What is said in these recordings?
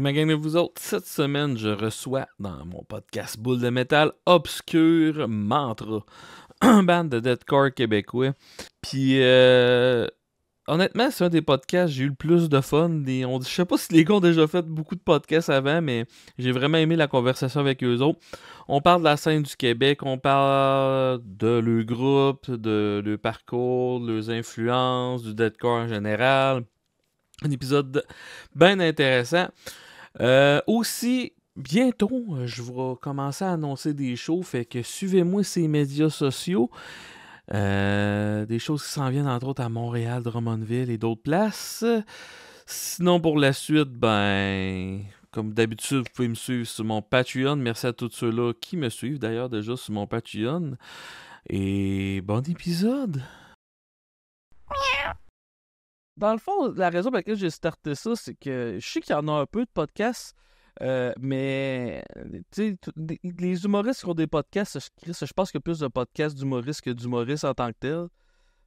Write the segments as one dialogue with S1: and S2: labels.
S1: Ma gang de vous autres, cette semaine, je reçois dans mon podcast Boule de métal Obscur Mantra, un band de deathcore québécois. Puis, honnêtement, c'est un des podcasts que j'ai eu le plus de fun. Je sais pas si les gars ont déjà fait beaucoup de podcasts avant, mais j'ai vraiment aimé la conversation avec eux autres. On parle de la scène du Québec, on parle de leur groupe, de leur parcours, de leurs influences, du deathcore en général. Un épisode bien intéressant. Aussi, bientôt, je vais commencer à annoncer des shows, fait que suivez-moi ces médias sociaux. Des choses qui s'en viennent entre autres à Montréal, Drummondville et d'autres places. Sinon, pour la suite, comme d'habitude, vous pouvez me suivre sur mon Patreon. Merci à tous ceux-là qui me suivent d'ailleurs déjà sur mon Patreon. Et bon épisode! Dans le fond, la raison pour laquelle j'ai starté ça, c'est que je sais qu'il y en a un peu de podcasts, mais tu sais, les humoristes qui ont des podcasts, je pense qu'il y a plus de podcasts d'humoristes que d'humoristes en tant que tel.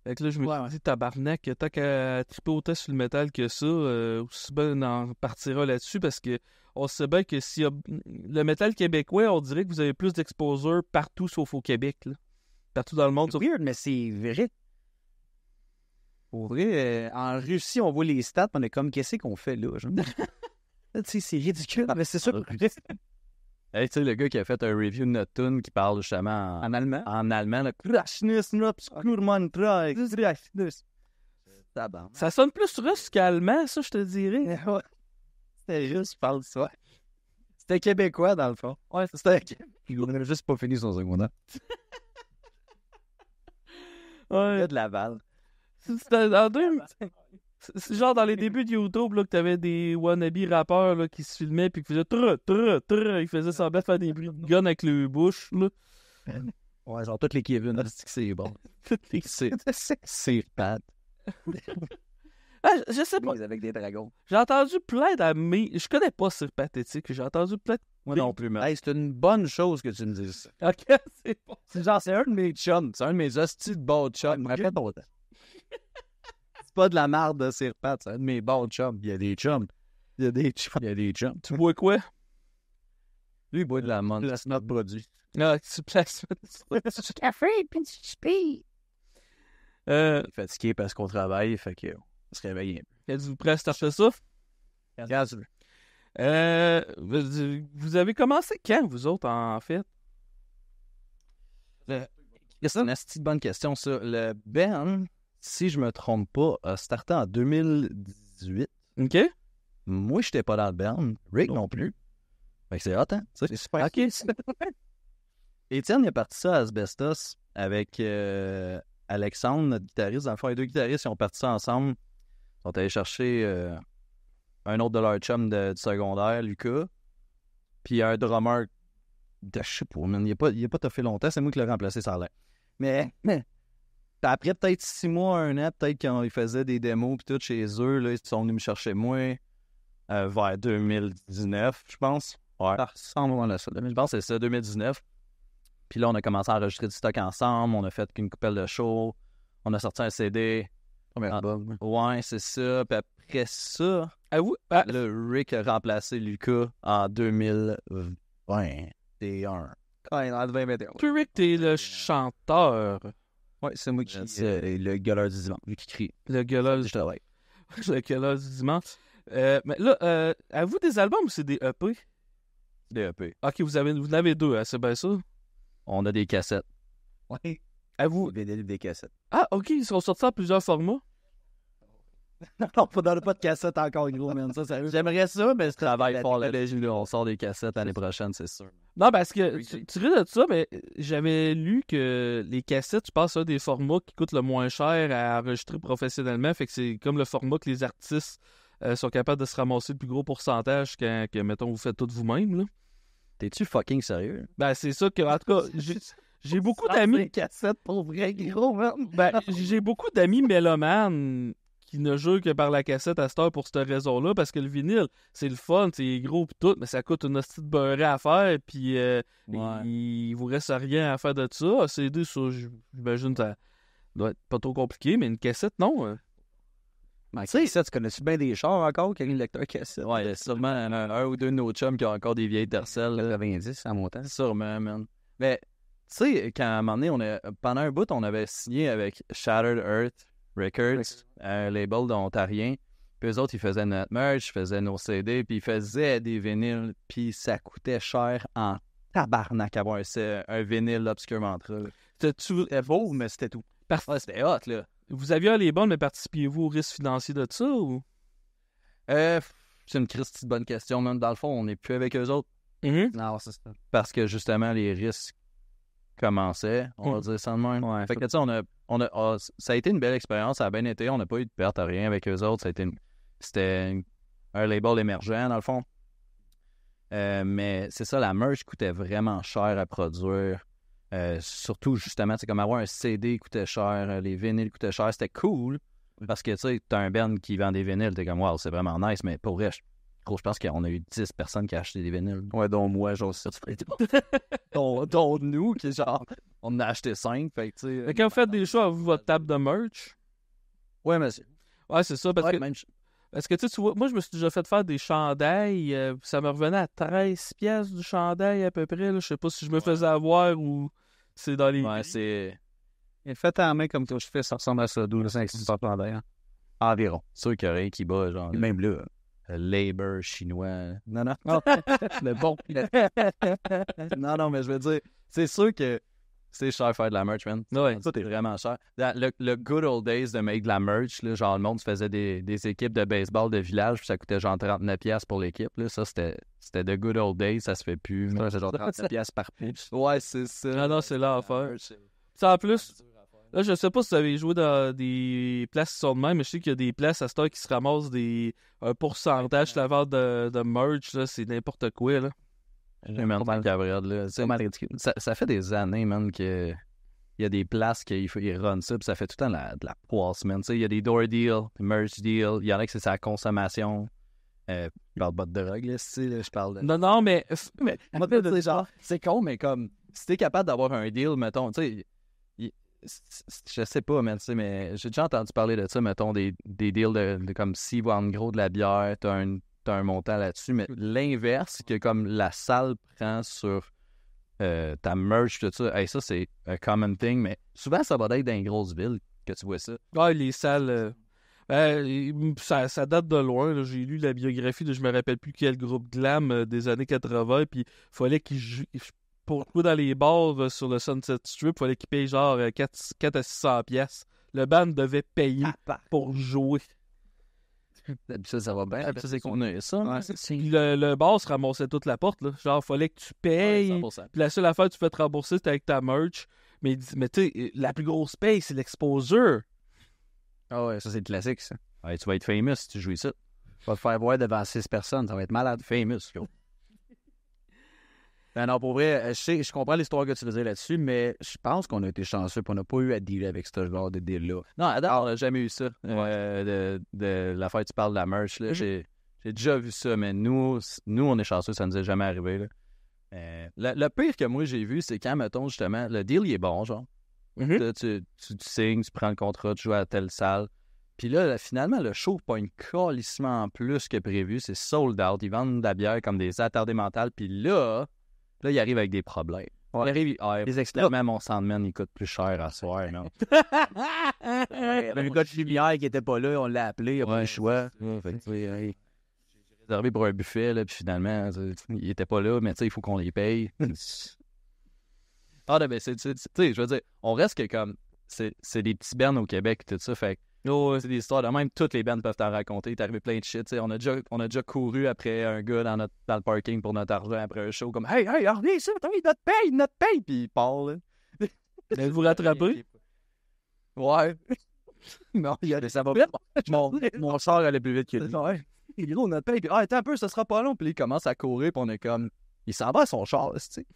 S1: Fait que là, je me suis dit, tabarnak, tant qu'à triper autant sur le métal que ça, aussi bien on en partira là-dessus, parce que on sait bien que s'il y a le métal québécois, on dirait que vous avez plus d'exposure partout sauf au Québec, là. Partout dans le monde.
S2: C'est weird, mais c'est vrai. Pour vrai, en Russie, on voit les stats, on est comme, qu'est-ce qu'on fait là? Genre? Tu sais, c'est ridicule, mais c'est ça.
S3: Hey, tu sais, le gars qui a fait un review de notre tune qui parle justement
S2: En allemand?
S3: en allemand, là.
S1: Ça sonne plus russe qu'allemand, ça, je te dirais.
S2: C'était juste, je parle de ça. C'était québécois, dans le fond.
S3: Ouais,
S2: C'était
S3: il n'a juste pas fini son secondaire.
S1: Ouais.
S2: de Laval.
S1: C'était dans deux... C'est genre dans les débuts de YouTube là, que t'avais des wannabe rappeurs là, qui se filmaient puis qui faisaient ils faisaient semblant de faire des bruits de gun avec le bouche là.
S2: Ouais, genre tous les Kevin, c'est bon.
S3: C'est bad.
S1: Ah, je sais pas.
S2: Avec des dragons.
S1: J'ai entendu plein d'amis. Je connais pas Sir Pathétique. J'ai entendu plein de...
S3: Moi non plus, mais.
S2: Hey, c'est une bonne chose que tu me dises ça.
S1: Ok, c'est bon.
S2: C'est un de mes chums. C'est un de mes hosties de bons chums. Me rappelle ton temps. C'est pas de la marde de Sir Pat, c'est un de mes bons chums.
S3: Il y a des chums.
S2: Il y a des chums.
S3: Il y a des chums.
S1: Tu bois quoi?
S3: Lui, il boit de la menthe.
S2: Place notre produit.
S1: Ah, tu places...
S4: Du café puis du speed.
S3: Il est fatigué parce qu'on travaille, fait que on se réveille un peu.
S1: Êtes-vous prêt à starter ça?
S2: Regarde, tu veux.
S1: Vous avez commencé quand, vous autres, en fait?
S3: C'est une assez bonne question, ça. Le band, si je me trompe pas, a starté en 2018.
S1: OK?
S3: Moi, j'étais pas dans le band. Rick non plus. Fait que c'est hot, hein?
S2: C'est super.
S1: OK.
S3: Étienne, il a parti ça à Asbestos avec Alexandre, notre guitariste. Dans le fond, les deux guitaristes, ils ont parti ça ensemble. Ils sont allés chercher un autre de leur chum du secondaire, Lucas. Puis un drummer de, je sais pas, man, il a pas toffé longtemps. C'est moi qui l'ai remplacé, ça a l'air. Mais après peut-être 6 mois, 1 an, peut-être quand ils faisaient des démos puis tout chez eux, là, ils sont venus me chercher moi vers 2019, je pense. Ouais.
S2: Sans moment là, ça.
S3: Je pense que c'est ça, 2019. Puis là, on a commencé à enregistrer du stock ensemble. On a fait une couple de shows. On a sorti un CD.
S2: Premier album.
S3: Ouais, c'est ça. Puis après ça, le Rick a remplacé Lucas en 2021.
S2: Ouais, en 2021.
S1: Puis Rick, t'es le chanteur.
S2: Ouais, c'est moi qui...
S3: C'est le gueuleur du dimanche, lui qui crie.
S1: Le gueuleur
S3: Je travaille.
S1: le gueuleur du dimanche. Mais là, avez-vous des albums ou c'est des EP?
S3: Des EP.
S1: Ok, vous en avez deux, hein, c'est bien ça?
S3: On a des cassettes.
S2: Ouais.
S1: Avez-vous...
S2: Des cassettes.
S1: Ah, ok, ils seront sortis en plusieurs formats.
S2: Non, pas dans le pas de cassette encore, gros, man. Ça, sérieux. J'aimerais ça, mais c'est
S3: Travaille fort là-dessus, là. On sort des cassettes l'année prochaine, c'est sûr.
S1: Non, parce que tu ris de ça, mais j'avais lu que les cassettes, je pense, c'est un des formats qui coûte le moins cher à enregistrer professionnellement. Fait que c'est comme le format que les artistes sont capables de se ramasser le plus gros pourcentage quand, mettons, vous faites tout vous-même, là.
S3: T'es-tu fucking sérieux?
S1: Ben, c'est ça que, en tout cas, j'ai beaucoup d'amis...
S2: Des cassettes pour vrai, gros, man.
S1: Ben, j'ai beaucoup d'amis mélomanes qui ne jouent que par la cassette à cette heure pour cette raison-là, parce que le vinyle, c'est le fun, c'est gros pis tout, mais ça coûte une hostie de beurrée à faire, puis il vous reste rien à faire de ça. CD, ça, j'imagine, ça doit être pas trop compliqué, mais une cassette, non.
S2: Tu sais, ça, tu connais-tu bien des chars encore qui ont le lecteur cassette?
S3: Ouais, il y a sûrement un ou deux de nos chums qui ont encore des vieilles Tercel.
S2: 90 en montant.
S3: Sûrement, man. Mais, tu sais, quand à un moment donné, pendant un bout, on avait signé avec Shattered Earth Records, un label d'Ontarien. Puis eux autres, ils faisaient notre merch, ils faisaient nos CD, puis ils faisaient des vinyles, puis ça coûtait cher en tabarnak avoir un vinyle Obscure Mantra.
S2: C'était beau, mais c'était tout.
S3: Ouais, c'était hot, là.
S1: Vous aviez les bonnes, mais participiez-vous au risque financier de ça ou?
S3: C'est une petite bonne question, même. Dans le fond, on n'est plus avec eux autres
S2: Non, c'est ça.
S3: parce que, justement, les risques commençaient, on va dire ça de même.
S2: Ouais,
S3: Fait que, tu sais, ça a été une belle expérience, ça a bien été, on n'a pas eu de perte à rien avec eux autres. C'était un label émergent, dans le fond. Mais c'est ça, la merch coûtait vraiment cher à produire. Surtout, justement, c'est comme avoir un CD coûtait cher, les vinyles coûtaient cher. C'était cool parce que, tu sais, t'as un band qui vend des vinyles, t'es comme, wow, c'est vraiment nice, mais pour vrai, je pense qu'on a eu 10 personnes qui ont acheté des vinyles.
S2: Ouais, dont moi, j'ose ça.
S3: dont nous, qui genre, on en a acheté 5. Fait que, tu sais.
S1: Quand vous faites des choix, avez-vous votre table de merch?
S3: Ouais, monsieur.
S1: Ouais, c'est ça, parce
S3: Ouais,
S1: que...
S3: même
S1: Parce que tu vois, moi je me suis déjà fait faire des chandails, ça me revenait à 13 pièces du chandail à peu près, là. Je sais pas si je me faisais avoir ou c'est dans les...
S3: Ouais, c'est
S2: Et fait en main comme toi, je fais, ça ressemble à ça, 12,500 d'ailleurs. Environ.
S3: sûr qu'il y aurait qui bat, genre,
S2: Et même là.
S3: labor chinois. Non, non.
S2: Le bon.
S3: Non, mais je veux dire, c'est sûr que c'est cher faire de la merch, man.
S1: Ouais.
S3: Ça, t'es vraiment cher. Le good old days de make de la merch, là, genre, le monde se faisait des équipes de baseball de village, puis ça coûtait genre 39$ pour l'équipe. Là. Ça, c'était the good old days, ça se fait plus.
S2: Ouais, c'est genre 39$ par pouce.
S3: Ouais, c'est ça.
S1: Ah non, c'est l'enfer. Ça, en plus, là, je sais pas si vous avez joué dans des places qui sont de même, mais je sais qu'il y a des places à cette heure qui se ramassent un pourcentage de la vente de merch, là, c'est n'importe quoi, là.
S3: Man, Gabriel, là.
S2: C'est mal ridicule.
S3: Ça fait des années, man, que il y a des places qu'ils run ça, puis ça fait tout le temps de la poisse, man. Tu sais, il y a des door deals, des merch deals, il y en a que c'est sa consommation. Je parle pas de drogue, là, je parle de...
S1: Non, mais...
S3: En fait, c'est genre, c'est con, mais comme, si t'es capable d'avoir un deal, mettons, tu sais, je sais pas, man, tu sais, mais j'ai déjà entendu parler de ça, mettons, des deals de comme si, en gros, de la bière, t'as un montant là-dessus, mais l'inverse, que comme la salle prend sur ta merch, tout ça, hey, ça, c'est un common thing, mais souvent, ça va être dans les grosses villes que tu vois ça.
S1: Ouais, les salles... ça date de loin, là. J'ai lu la biographie de je me rappelle plus quel groupe glam des années 80, puis fallait qu'ils pour jouer dans les bars sur le Sunset Strip, fallait qu'ils payent genre 4 à 600 pièces. Le band devait payer pour jouer.
S2: Ça va bien.
S3: Ça, c'est qu'on a ça.
S2: Ouais,
S1: Puis le bar se ramassait toute la porte, là. Genre, fallait que tu payes.
S3: Ouais, 100%.
S1: Puis la seule affaire que tu fais te rembourser, c'est avec ta merch. Mais tu sais, la plus grosse paye, c'est l'exposure.
S2: Ah ouais, ça c'est le classique, ça.
S3: Ouais, tu vas être famous si tu joues ça.
S2: Tu vas te faire voir devant 6 personnes, ça va être malade.
S3: Famous, yo.
S2: Non, pour vrai, je comprends l'histoire que tu veux dire là-dessus, mais je pense qu'on a été chanceux et on n'a pas eu à dealer avec ce genre de deal-là.
S3: Non, Adam, on n'a jamais eu ça. De l'affaire que tu parles de la merch, là. J'ai déjà vu ça, mais nous, on est chanceux, ça nous est jamais arrivé, là. Le pire que moi j'ai vu, c'est quand, mettons, justement, le deal, il est bon, genre. Là, tu signes, tu prends le contrat, tu joues à telle salle. Puis là, finalement, le show pas une calissement en plus que prévu. C'est sold out. Ils vendent de la bière comme des attardés mentales. Puis là, il arrive avec des problèmes.
S2: Ouais.
S3: Il arrive,
S2: Les extraits.
S3: même mon Sandman, il coûte plus cher à soir, non?
S2: Le gars de lumière qui était pas là, on l'a appelé, il a pas le choix.
S3: Fait que, j'ai réservé pour un buffet, là, puis finalement, il était pas là, mais tu sais, il faut qu'on les paye. Ah, ben, tu sais, je veux dire, on reste que comme, c'est des petits bands au Québec, tout ça, fait que, c'est des histoires de même, toutes les bands peuvent t'en raconter, il t'est arrivé plein de shit, tu sais, on a déjà couru après un gars dans le parking pour notre argent après un show, comme, hey, reviens ici, notre paye, puis il part, là.
S1: Vous rattrapez?
S3: Ouais.
S2: Non, ça va bien. Mon char allait plus vite que lui.
S3: Ouais. Il est gros, notre paye, puis attends un peu, ça sera pas long, puis il commence à courir, puis on est comme, il s'en va à son char, tu sais.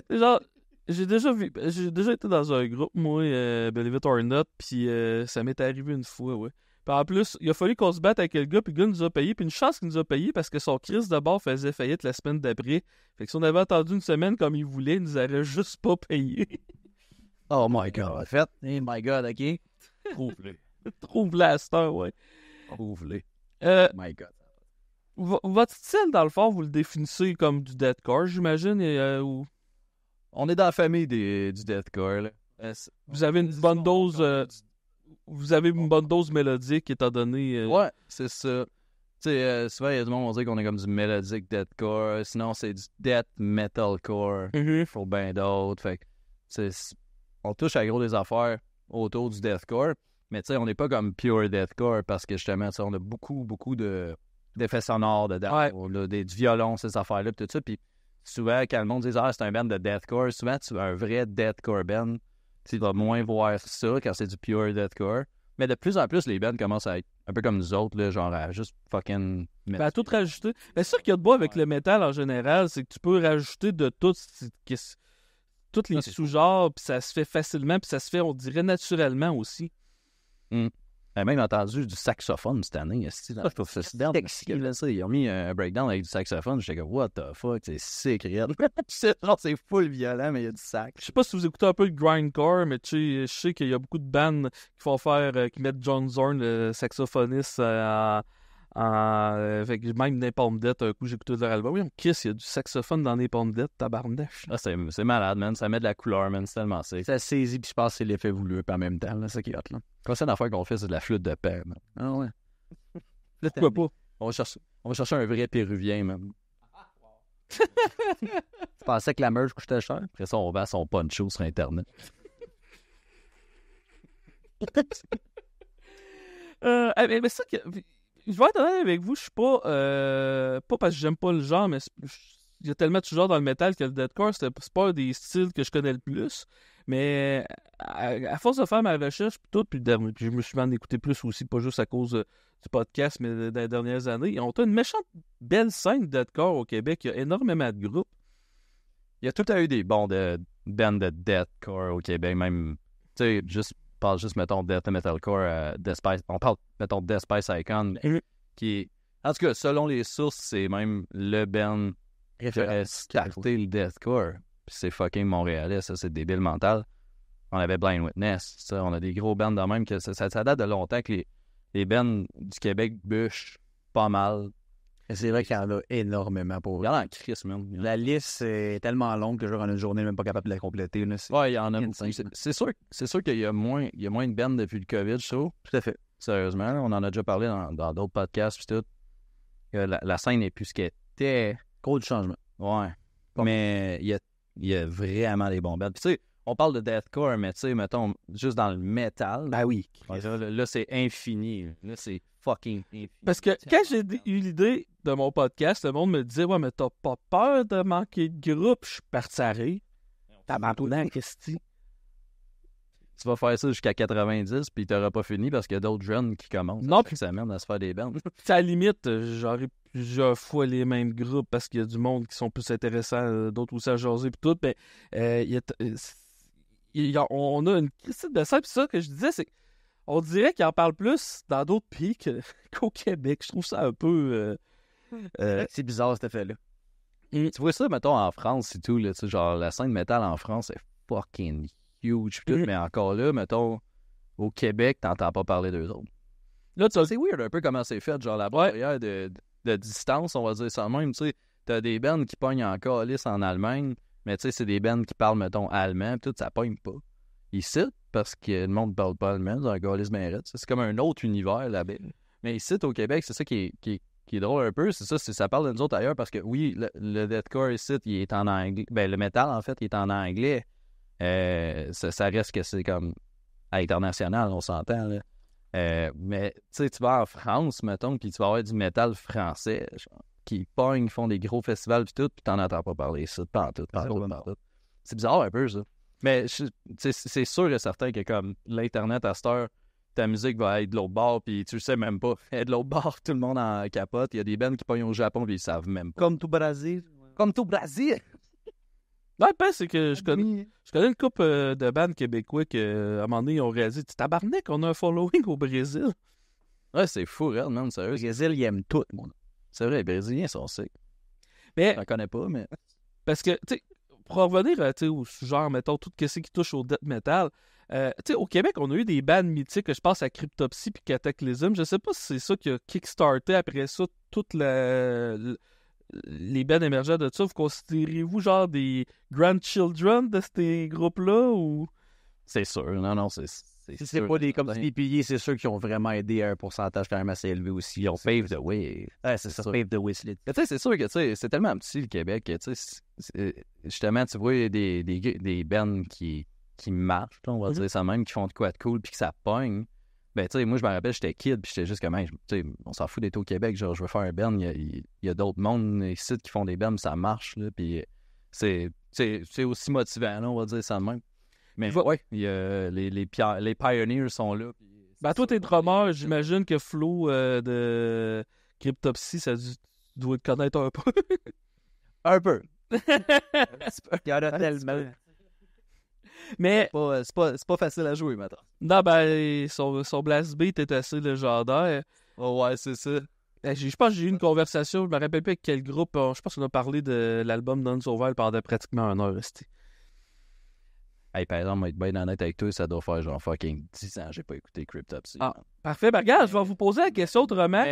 S1: Genre, j'ai déjà été dans un groupe, moi, Believe It or Not, puis ça m'est arrivé une fois, ouais. Puis en plus, il a fallu qu'on se batte avec le gars, puis le gars nous a payé, puis une chance qu'il nous a payé parce que son crise de bar faisait faillite la semaine d'après. Fait que si on avait attendu une semaine comme il voulait, il nous aurait juste pas payé.
S2: Oh my God. En fait, oh my God, OK.
S3: Trouve-les.
S1: Trouve-le à cette heure, ouais.
S3: Trouve-les.
S2: My God.
S1: Votre style, dans le fond, vous le définissez comme du deathcore, j'imagine, ou
S3: On est dans la famille du deathcore, là.
S1: vous avez une bonne dose... vous avez une bonne dose mélodique, étant donné...
S3: Ouais, c'est ça. Tu sais, souvent, il y a du monde qui vont dire qu'on est comme du mélodique deathcore. Sinon, c'est du death metalcore
S1: Mhm.
S3: pour bien d'autres. Fait que, on touche à gros des affaires autour du deathcore. Mais tu sais, on n'est pas comme pure deathcore parce que justement, tu sais, on a beaucoup d'effets sonores dedans.
S1: Ouais.
S3: On a du violon, ces affaires-là, pis tout ça. Puis souvent, quand le monde dit c'est un band de deathcore, souvent, tu as un vrai deathcore band. Tu vas moins voir ça quand c'est du pure deathcore. Mais de plus en plus, les bands commencent à être un peu comme nous autres, là, genre à juste fucking mettre.
S1: Ben, à tout rajouter. Mais c'est sûr qu'il y a de beau avec le métal en général, c'est que tu peux rajouter de tout, tous les
S3: c'est
S1: sous-genres, puis ça se fait facilement, puis ça se fait, on dirait, naturellement aussi.
S3: J'ai même entendu du saxophone cette année. Je trouve ça sexy. Ils ont mis un breakdown avec du saxophone. J'étais comme, what the fuck, c'est sick, regarde. C'est full violent, mais il y a du sax.
S1: Je sais pas si vous écoutez un peu le grindcore, mais je sais qu'il y a beaucoup de bands qui font faire, qui mettent John Zorn, le saxophoniste, fait que même Napalm Death, un coup j'ai écouté leur album. Oui, on Kiss, il y a du saxophone dans Napalm Death, tabarnouche.
S3: Ah, c'est malade, man. Ça met de la couleur, man. C'est tellement sick.
S2: Ça saisit, puis je pense que c'est l'effet voulu, puis en même temps, là, c'est ça qui est hot, là.
S3: La prochaine affaire qu'on fait, c'est de la flûte de paix, man.
S2: Ah ouais.
S1: Pourquoi pas?
S3: On va chercher un vrai péruvien, man.
S2: Tu pensais que la merge coûtait cher?
S3: Après ça, on vend son poncho sur Internet.
S1: Mais ça, je vais être honnête avec vous, je suis pas parce que j'aime pas le genre, mais il y a tellement de genres dans le métal que le deathcore, c'est pas un des styles que je connais le plus. Mais à force de faire ma recherche, puis je me suis mis en écouter plus aussi, pas juste à cause du podcast, mais dans les dernières années. On a une méchante belle scène de deathcore au Québec. Il y a énormément de groupes.
S3: Il y a tout à eu des bons bands de deathcore au Québec, même, tu sais, parle juste, mettons, death metalcore, on parle, mettons, Death Spice Icon, qui est, en tout cas, selon les sources, c'est même le band qui a starté le deathcore. Puis c'est fucking montréalais, ça, c'est débile mental. On avait Blind Witness, ça, on a des gros bands de même, que ça date de longtemps que les bands du Québec bûchent pas mal.
S2: C'est vrai qu'il y en a énormément pour
S3: Il y en a en crise, man.
S2: La liste est tellement longue que genre en une journée, même pas capable de la compléter. Là.
S3: Ouais, il y en a beaucoup.
S2: insane.
S3: C'est sûr qu'il y a moins de bands depuis le COVID, je trouve.
S2: Tout à fait.
S3: Sérieusement, on en a déjà parlé dans d'autres podcasts pis tout. La scène n'est plus ce qu'elle était.
S2: Gros du changement.
S3: Ouais. Mais il y a vraiment des bons bands. Puis tu sais, on parle de deathcore, mais tu sais, mettons, juste dans le métal.
S2: Ben oui.
S3: Ouais, là, c'est infini. Là, c'est fucking infini.
S1: Parce que quand j'ai eu l'idée de mon podcast, le monde me disait « Ouais, mais t'as pas peur de manquer de groupe? » Je suis parti à rire. Tabarnak, Christy.
S3: Tu vas faire ça jusqu'à 90, puis t'auras pas fini parce qu'il y a d'autres jeunes qui commencent
S1: Non,
S3: chaque semaine à se faire des bands.
S1: Puis à la limite, j'aurais plusieurs fois les mêmes groupes parce qu'il y a du monde qui sont plus intéressants, d'autres aussi à jaser puis tout. Mais on a une critique de ça. Puis ça que je disais, c'est qu'on dirait qu'ils en parlent plus dans d'autres pays qu'au Québec. Je trouve ça un peu...
S2: C'est bizarre cet effet-là.
S3: Tu vois ça, mettons, en France et tout, là, tu sais, genre, la scène métal en France est fucking huge pis tout, mais encore là, mettons, au Québec, t'entends pas parler d'eux autres.
S1: Là,
S3: C'est weird un peu comment c'est fait, genre la barrière de distance, on va dire ça de même, tu sais, t'as des bands qui pognent en calice en Allemagne, mais tu sais, c'est des bands qui parlent, mettons, allemand, pis tout, ça pogne pas. Ici, parce que le monde parle pas allemand, dans un calice mérite, c'est comme un autre univers là-bas. Mais ici, au Québec, c'est ça qui est drôle un peu, c'est ça parle de nous autres ailleurs, parce que oui, le deathcore ici, il est en anglais, ben le métal, en fait, il est en anglais. Ça reste que c'est comme à l'international, on s'entend, là. Mais, tu sais, tu vas en France, mettons, puis tu vas avoir du métal français, genre, qui pognent, font des gros festivals pis tout, pis t'en entends pas parler, ça, pas en tout. C'est bizarre un peu, ça. Mais, c'est sûr et certain que, comme, l'Internet, à cette heure, ta musique va être de l'autre bord, puis tu le sais même pas. Elle est de l'autre bord, tout le monde en capote. Il y a des bands qui pognent au Japon, puis ils savent même pas.
S2: Comme tout Brésil.
S3: Comme tout Brésil!
S1: Non, le pire, c'est que je connais une couple de bandes québécois qui, à un moment donné, ils ont réalisé « Tabarnak, on a un following au Brésil. »
S3: Ouais, c'est fou, réel, man, sérieux.
S2: Le Brésil, il aime tout, mon.
S3: C'est vrai, les Brésiliens sont sick.
S1: Mais,
S3: Je ne connais pas, mais...
S1: parce que, tu sais, pour revenir, tu sais, au genre, mettons, tout ce qui touche au death metal, Tu sais, au Québec, on a eu des bands mythiques, je pense à Cryptopsy puis Cataclysm. Je sais pas si c'est ça qui a kickstarté après ça toute les bands émergents de ça. Vous considérez-vous genre des grandchildren de ces groupes-là ou...
S3: C'est sûr. Non, c'est
S2: Si c'est pas des comme des piliers, c'est sûr qu'ils ont vraiment aidé à un pourcentage quand même assez élevé aussi.
S3: Ils ont paved the way.
S2: Ouais, c'est ça,
S3: sûr.
S2: pave the way.
S3: Tu sais, c'est sûr que tu sais, c'est tellement petit le Québec que tu sais, justement, tu vois des bands qui marchent, là, on va dire ça même, qui font de quoi de cool puis que ça pogne. Ben, tu sais, moi, je me rappelle, j'étais kid puis j'étais juste comme, tu sais, on s'en fout d'être au Québec, genre, je veux faire un band. Il y a d'autres mondes ici qui font des bands, ça marche, là, puis c'est aussi motivant, là, on va dire ça de même. Mais ouais, il y a les pioneers sont là.
S1: Ben, toi, t'es drummer, j'imagine que Flo de Cryptopsy, ça doit te connaître un peu.
S2: Un peu. Il y en a tellement.
S1: Mais,
S3: C'est pas facile à jouer, maintenant.
S1: non, ben, son blast beat est assez légendaire.
S3: Oh, ouais, c'est ça.
S1: Je pense que j'ai eu une conversation, je me rappelle plus avec quel groupe, je pense qu'on a parlé de l'album Non-Survival pendant pratiquement 1 heure.
S3: Hey, par exemple, être bien honnête avec toi, ça doit faire genre fucking 10 ans que j'ai pas écouté Cryptopsy.
S1: Ah, parfait. Ben, regarde, je vais vous poser la question autrement.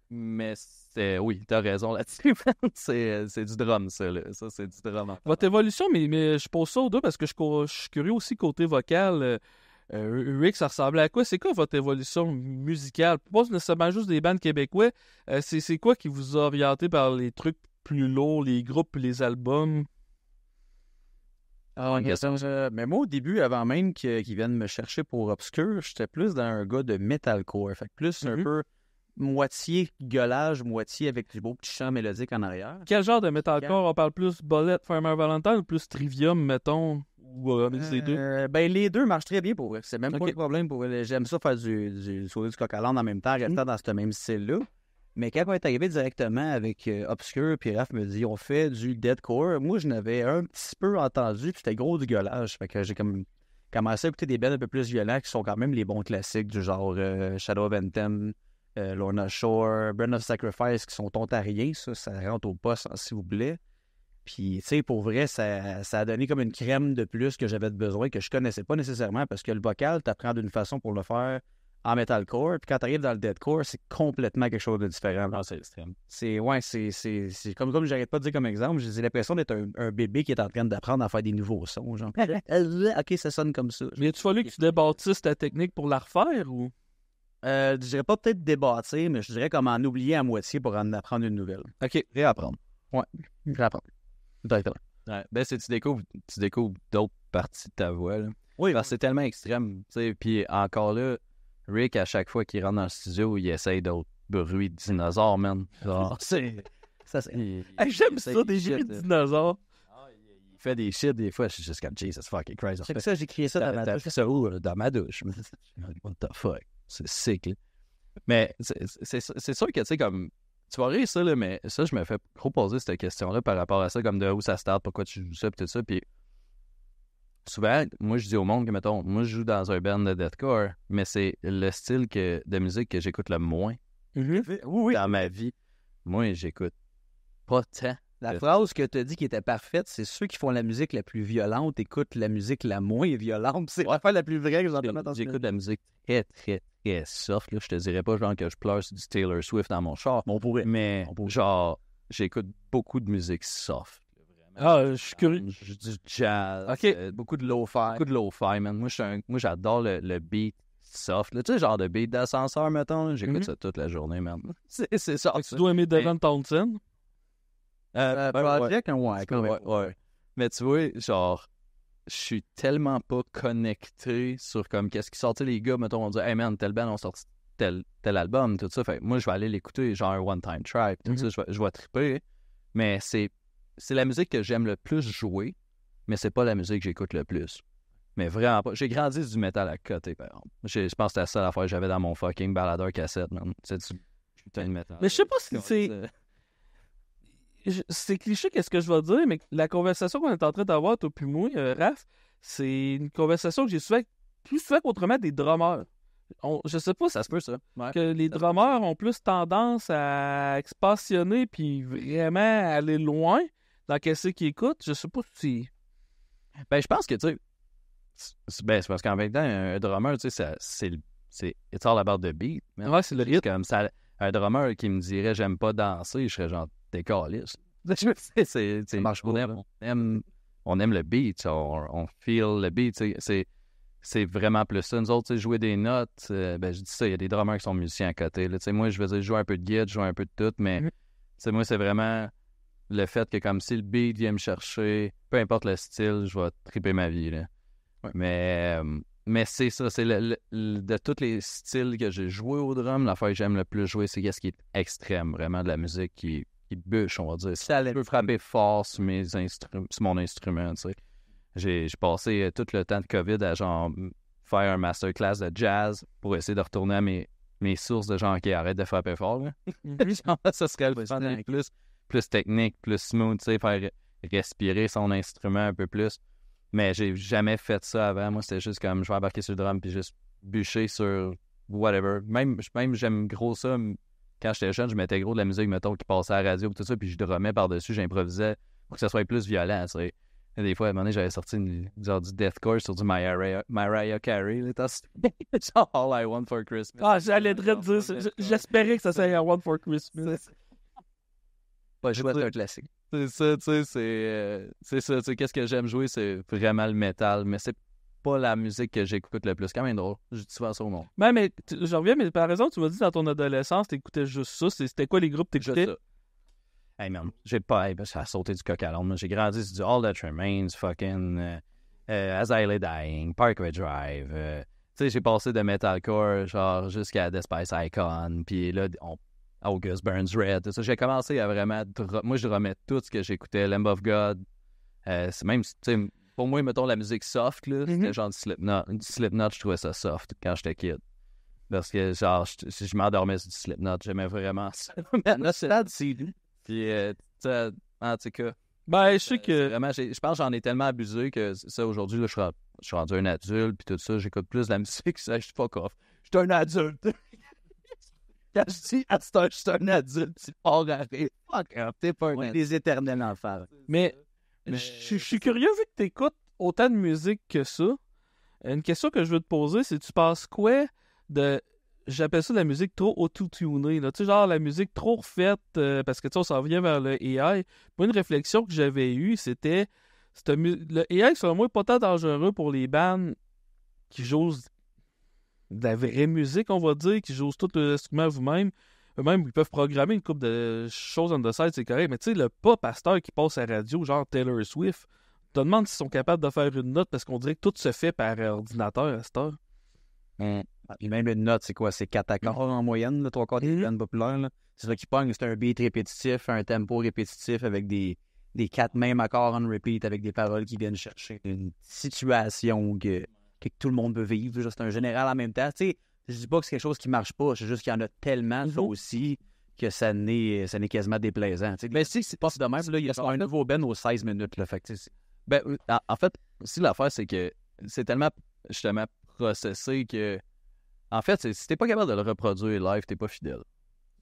S3: Mais oui, t'as raison là-dessus. c'est du drum, ça, là. Ça, c'est du drum.
S1: Votre évolution, mais je pose ça aux deux parce que je suis curieux aussi côté vocal. Rick, ça ressemblait à quoi? C'est quoi votre évolution musicale? Pas nécessairement juste des bandes québécois. C'est quoi qui vous a orienté par les trucs plus lourds, les groupes, les albums?
S2: Mais moi, au début, avant même qu'ils viennent me chercher pour Obscure, j'étais plus dans un gars de metalcore. Fait que plus un peu moitié gueulage, moitié avec du beau petit chant mélodique en arrière.
S1: Quel genre de metalcore? On parle plus Bullet, Farmer Valentine ou plus Trivium, mettons? Ou les deux?
S2: Ben, les deux marchent très bien pour vrai. C'est même pas
S1: Ok.
S2: le problème pour vrai. J'aime ça faire du sauter du coq à l'âne en même temps, restant dans ce même style-là. Mais quand on est arrivé directement avec Obscure, puis Raph me dit on fait du deathcore, moi je n'avais un petit peu entendu, puis c'était gros du gueulage. Fait que j'ai comme commencé à écouter des bands un peu plus violents qui sont quand même les bons classiques du genre Shadow of Anthem, Lorna Shore, Brand of Sacrifice qui sont ontariens, ça rentre au poste s'il vous plaît. Puis, tu sais, pour vrai, ça a donné comme une crème de plus que j'avais besoin, que je connaissais pas nécessairement, parce que le vocal, t'apprends d'une façon pour le faire en metalcore, puis quand t'arrives dans le deathcore, c'est complètement quelque chose de différent.
S3: Non, c'est extrême.
S2: C'est comme j'arrête pas de dire comme exemple, j'ai l'impression d'être un bébé qui est en train d'apprendre à faire des nouveaux sons, genre. OK, ça sonne comme ça.
S1: Mais tu fallu que tu débâtisses ta technique pour la refaire ou?
S2: Je dirais pas peut-être débattre, mais je dirais comme en oublier à moitié pour en apprendre une nouvelle.
S3: OK, réapprendre.
S2: Ouais, réapprendre. Directement.
S3: Ouais. Ben, c'est tu découvres d'autres parties de ta voix, là.
S2: Oui,
S3: Parce que c'est tellement extrême, tu sais. Puis encore là, Rick, à chaque fois qu'il rentre dans le studio, il essaye d'autres bruits de dinosaures, man. Genre,
S2: c'est...
S1: J'aime ça, des bruits de dinosaures.
S3: il fait des shit des fois, je suis juste comme Jesus fucking Christ.
S2: C'est ça, j'ai crié ça dans ma
S3: T'as
S2: douche.
S3: fait ça où, là? Dans ma douche? What the fuck? C'est sick, là. Mais c'est sûr que, tu sais, comme... Tu vas rire ça, là, mais ça, je me fais trop poser cette question-là par rapport à ça, comme de où ça start, pourquoi tu joues ça, pis tout ça, puis souvent, moi, je dis au monde que, mettons, moi, je joue dans un band de deathcore, mais c'est le style de musique que j'écoute le moins
S2: Oui.
S3: dans ma vie. Moi, j'écoute pas tant.
S2: La phrase que tu as dit qui était parfaite, c'est ceux qui font la musique la plus violente écoutent la musique la moins violente. C'est l'affaire la plus vraie que j'ai entendu dans ce
S3: J'écoute de la musique très, très, très soft. Là. Je te dirais pas genre que je pleure sur du Taylor Swift dans mon char.
S2: On pourrait.
S3: Mais genre, j'écoute beaucoup de musique soft.
S1: Ah, je suis curieux.
S3: Du jazz.
S1: Ok.
S3: Beaucoup de lo-fi. Beaucoup de lo-fi, man. Moi, j'adore le beat soft. Là. Tu sais, genre de beat d'ascenseur, mettons. Là. J'écoute ça toute la journée, man. C'est ça.
S1: Tu dois aimer Devon Townsend.
S2: Project, ouais, quand même.
S3: Ouais. Mais tu vois, genre, je suis tellement pas connecté sur comme qu'est-ce qui sortait les gars, mettons, on dit hey man, tel band on sorti tel album, tout ça. Fait que moi, je vais aller l'écouter, genre un one-time track, tout ça, je vais triper. Mais c'est la musique que j'aime le plus jouer, mais c'est pas la musique que j'écoute le plus. Mais vraiment pas. J'ai grandi du métal à côté, par exemple. Je pense que c'était la seule affaire que j'avais dans mon fucking baladeur cassette, man. C'est du putain de métal.
S1: Mais je sais pas si c'est... C'est cliché, qu'est-ce que je vais dire, mais la conversation qu'on est en train d'avoir, toi puis moi, Raph, c'est une conversation que j'ai plus souvent qu'autrement des drummers. Je sais pas si
S3: Ça se peut, ça. Ouais.
S1: que les drummers ont plus tendance à expansionner puis vraiment aller loin dans qu'est-ce qu'ils écoutent. Je sais pas si...
S3: Ben, je pense que, tu sais, c'est parce qu'en même temps, un drummer, tu sais, c'est it's all about the beat. Man.
S1: Ouais, c'est le rythme.
S3: Comme ça, un drummer qui me dirait j'aime pas danser, je serais genre t'es caliste. Ça
S2: marche pas,
S3: on aime le beat, on feel le beat. C'est vraiment plus ça. Nous autres, tu sais, jouer des notes, je dis ça, il y a des drummers qui sont musiciens à côté. Là. Tu sais, moi, je veux dire, je joue un peu de guide, je joue un peu de tout, mais tu sais, moi, c'est vraiment le fait que comme si le beat vient me chercher, peu importe le style, je vais triper ma vie. Là.
S2: Ouais.
S3: Mais c'est ça, c'est de tous les styles que j'ai joué au drum, l'affaire que j'aime le plus jouer, c'est ce qui est extrême, vraiment de la musique qui bûche, on va dire. Ça peut frapper fort sur mon instrument, tu sais. J'ai passé tout le temps de COVID à genre faire un masterclass de jazz pour essayer de retourner à mes sources de gens qui arrêtent de frapper fort. Là. Genre, ça serait le fun d'être plus technique, plus smooth, tu sais, faire respirer son instrument un peu plus. Mais j'ai jamais fait ça avant. Moi, c'était juste comme je vais embarquer sur le drum puis juste bûcher sur whatever. Même j'aime gros ça. Quand j'étais jeune, je mettais gros de la musique, mettons, qui passait à la radio et tout ça, puis je drummais par-dessus, j'improvisais pour que ça soit plus violent, tu sais. Et des fois, à un moment donné, j'avais sorti genre du deathcore sur du Mariah Carey. Genre All I Want for Christmas.
S1: Ah, j'allais te dire ça. J'espérais que ça serait I Want for Christmas.
S2: Pas jouer, c'est un classique.
S3: C'est ça, tu sais, c'est ça, tu sais, qu'est-ce que j'aime jouer, c'est vraiment le métal, mais c'est pas la musique que j'écoute le plus. Quand même drôle, je dis souvent ça au monde.
S1: Ben, mais je reviens, mais par exemple, tu m'as dit dans ton adolescence, t'écoutais juste ça. C'était quoi les groupes que t'écoutais?
S3: Juste ça. Hey man, j'ai pas, ça a sauté du coq à l'âne. J'ai grandi sur du All That Remains, fucking As I Lay Dying, Parkway Drive. Tu sais, j'ai passé de metalcore, genre, jusqu'à The Spice Icon, puis là, August Burns Red, tout ça. J'ai commencé à vraiment... Moi, je remets tout ce que j'écoutais. Lamb of God. C'est même... Tu sais, pour moi, mettons la musique soft, là, c'était genre du Slipknot. Du Slipknot, je trouvais ça soft quand j'étais kid. Parce que, genre, je m'endormais sur du Slipknot. J'aimais vraiment ça. Puis, tu sais, en tout cas...
S1: Ben, je sais que...
S3: Vraiment, je pense que j'en ai tellement abusé que ça, aujourd'hui, là, je suis rendu un adulte, puis tout ça, j'écoute plus de la musique, ça, je suis fuck off. Je suis un adulte. Quand je dis à cette heure, je suis un adulte, c'est hors arrêt. Fuck off, t'es pas un adulte.
S2: Les éternels enfants.
S1: Mais je suis curieux, vu que t'écoutes autant de musique que ça. Une question que je veux te poser, c'est tu penses quoi de... J'appelle ça de la musique trop auto-tunée. Tu sais, genre la musique trop refaite, parce que tu sais, on s'en vient vers le AI. Moi, une réflexion que j'avais eue, c'était... Le AI, selon moi, est pas tant dangereux pour les bands qui jouent de la vraie musique, on va dire, qui jouent tout l'instrument vous-même. Eux-mêmes, ils peuvent programmer une couple de choses on the side, c'est correct. Mais tu sais, le pop à cette heure qui passe à la radio, genre Taylor Swift, tu te demandes s'ils sont capables de faire une note parce qu'on dirait que tout se fait par ordinateur à cette heure.
S2: Et même une note, c'est quoi? C'est 4 accords en moyenne, là, 3 accords des bandes populaires. Là. C'est ça qui pogne, c'est un beat répétitif, un tempo répétitif avec des 4 mêmes accords on repeat avec des paroles qui viennent chercher une situation que tout le monde peut vivre. C'est un général en même temps. Tu sais, je dis pas que c'est quelque chose qui marche pas, c'est juste qu'il y en a tellement, ça aussi, que ça n'est quasiment déplaisant. T'sais. Mais si c'est pas de même, là, il y a un nouveau Ben aux 16 minutes. Là, fait,
S3: ben, en fait, aussi l'affaire, c'est que c'est tellement justement processé que en fait, si t'es pas capable de le reproduire live, t'es pas fidèle.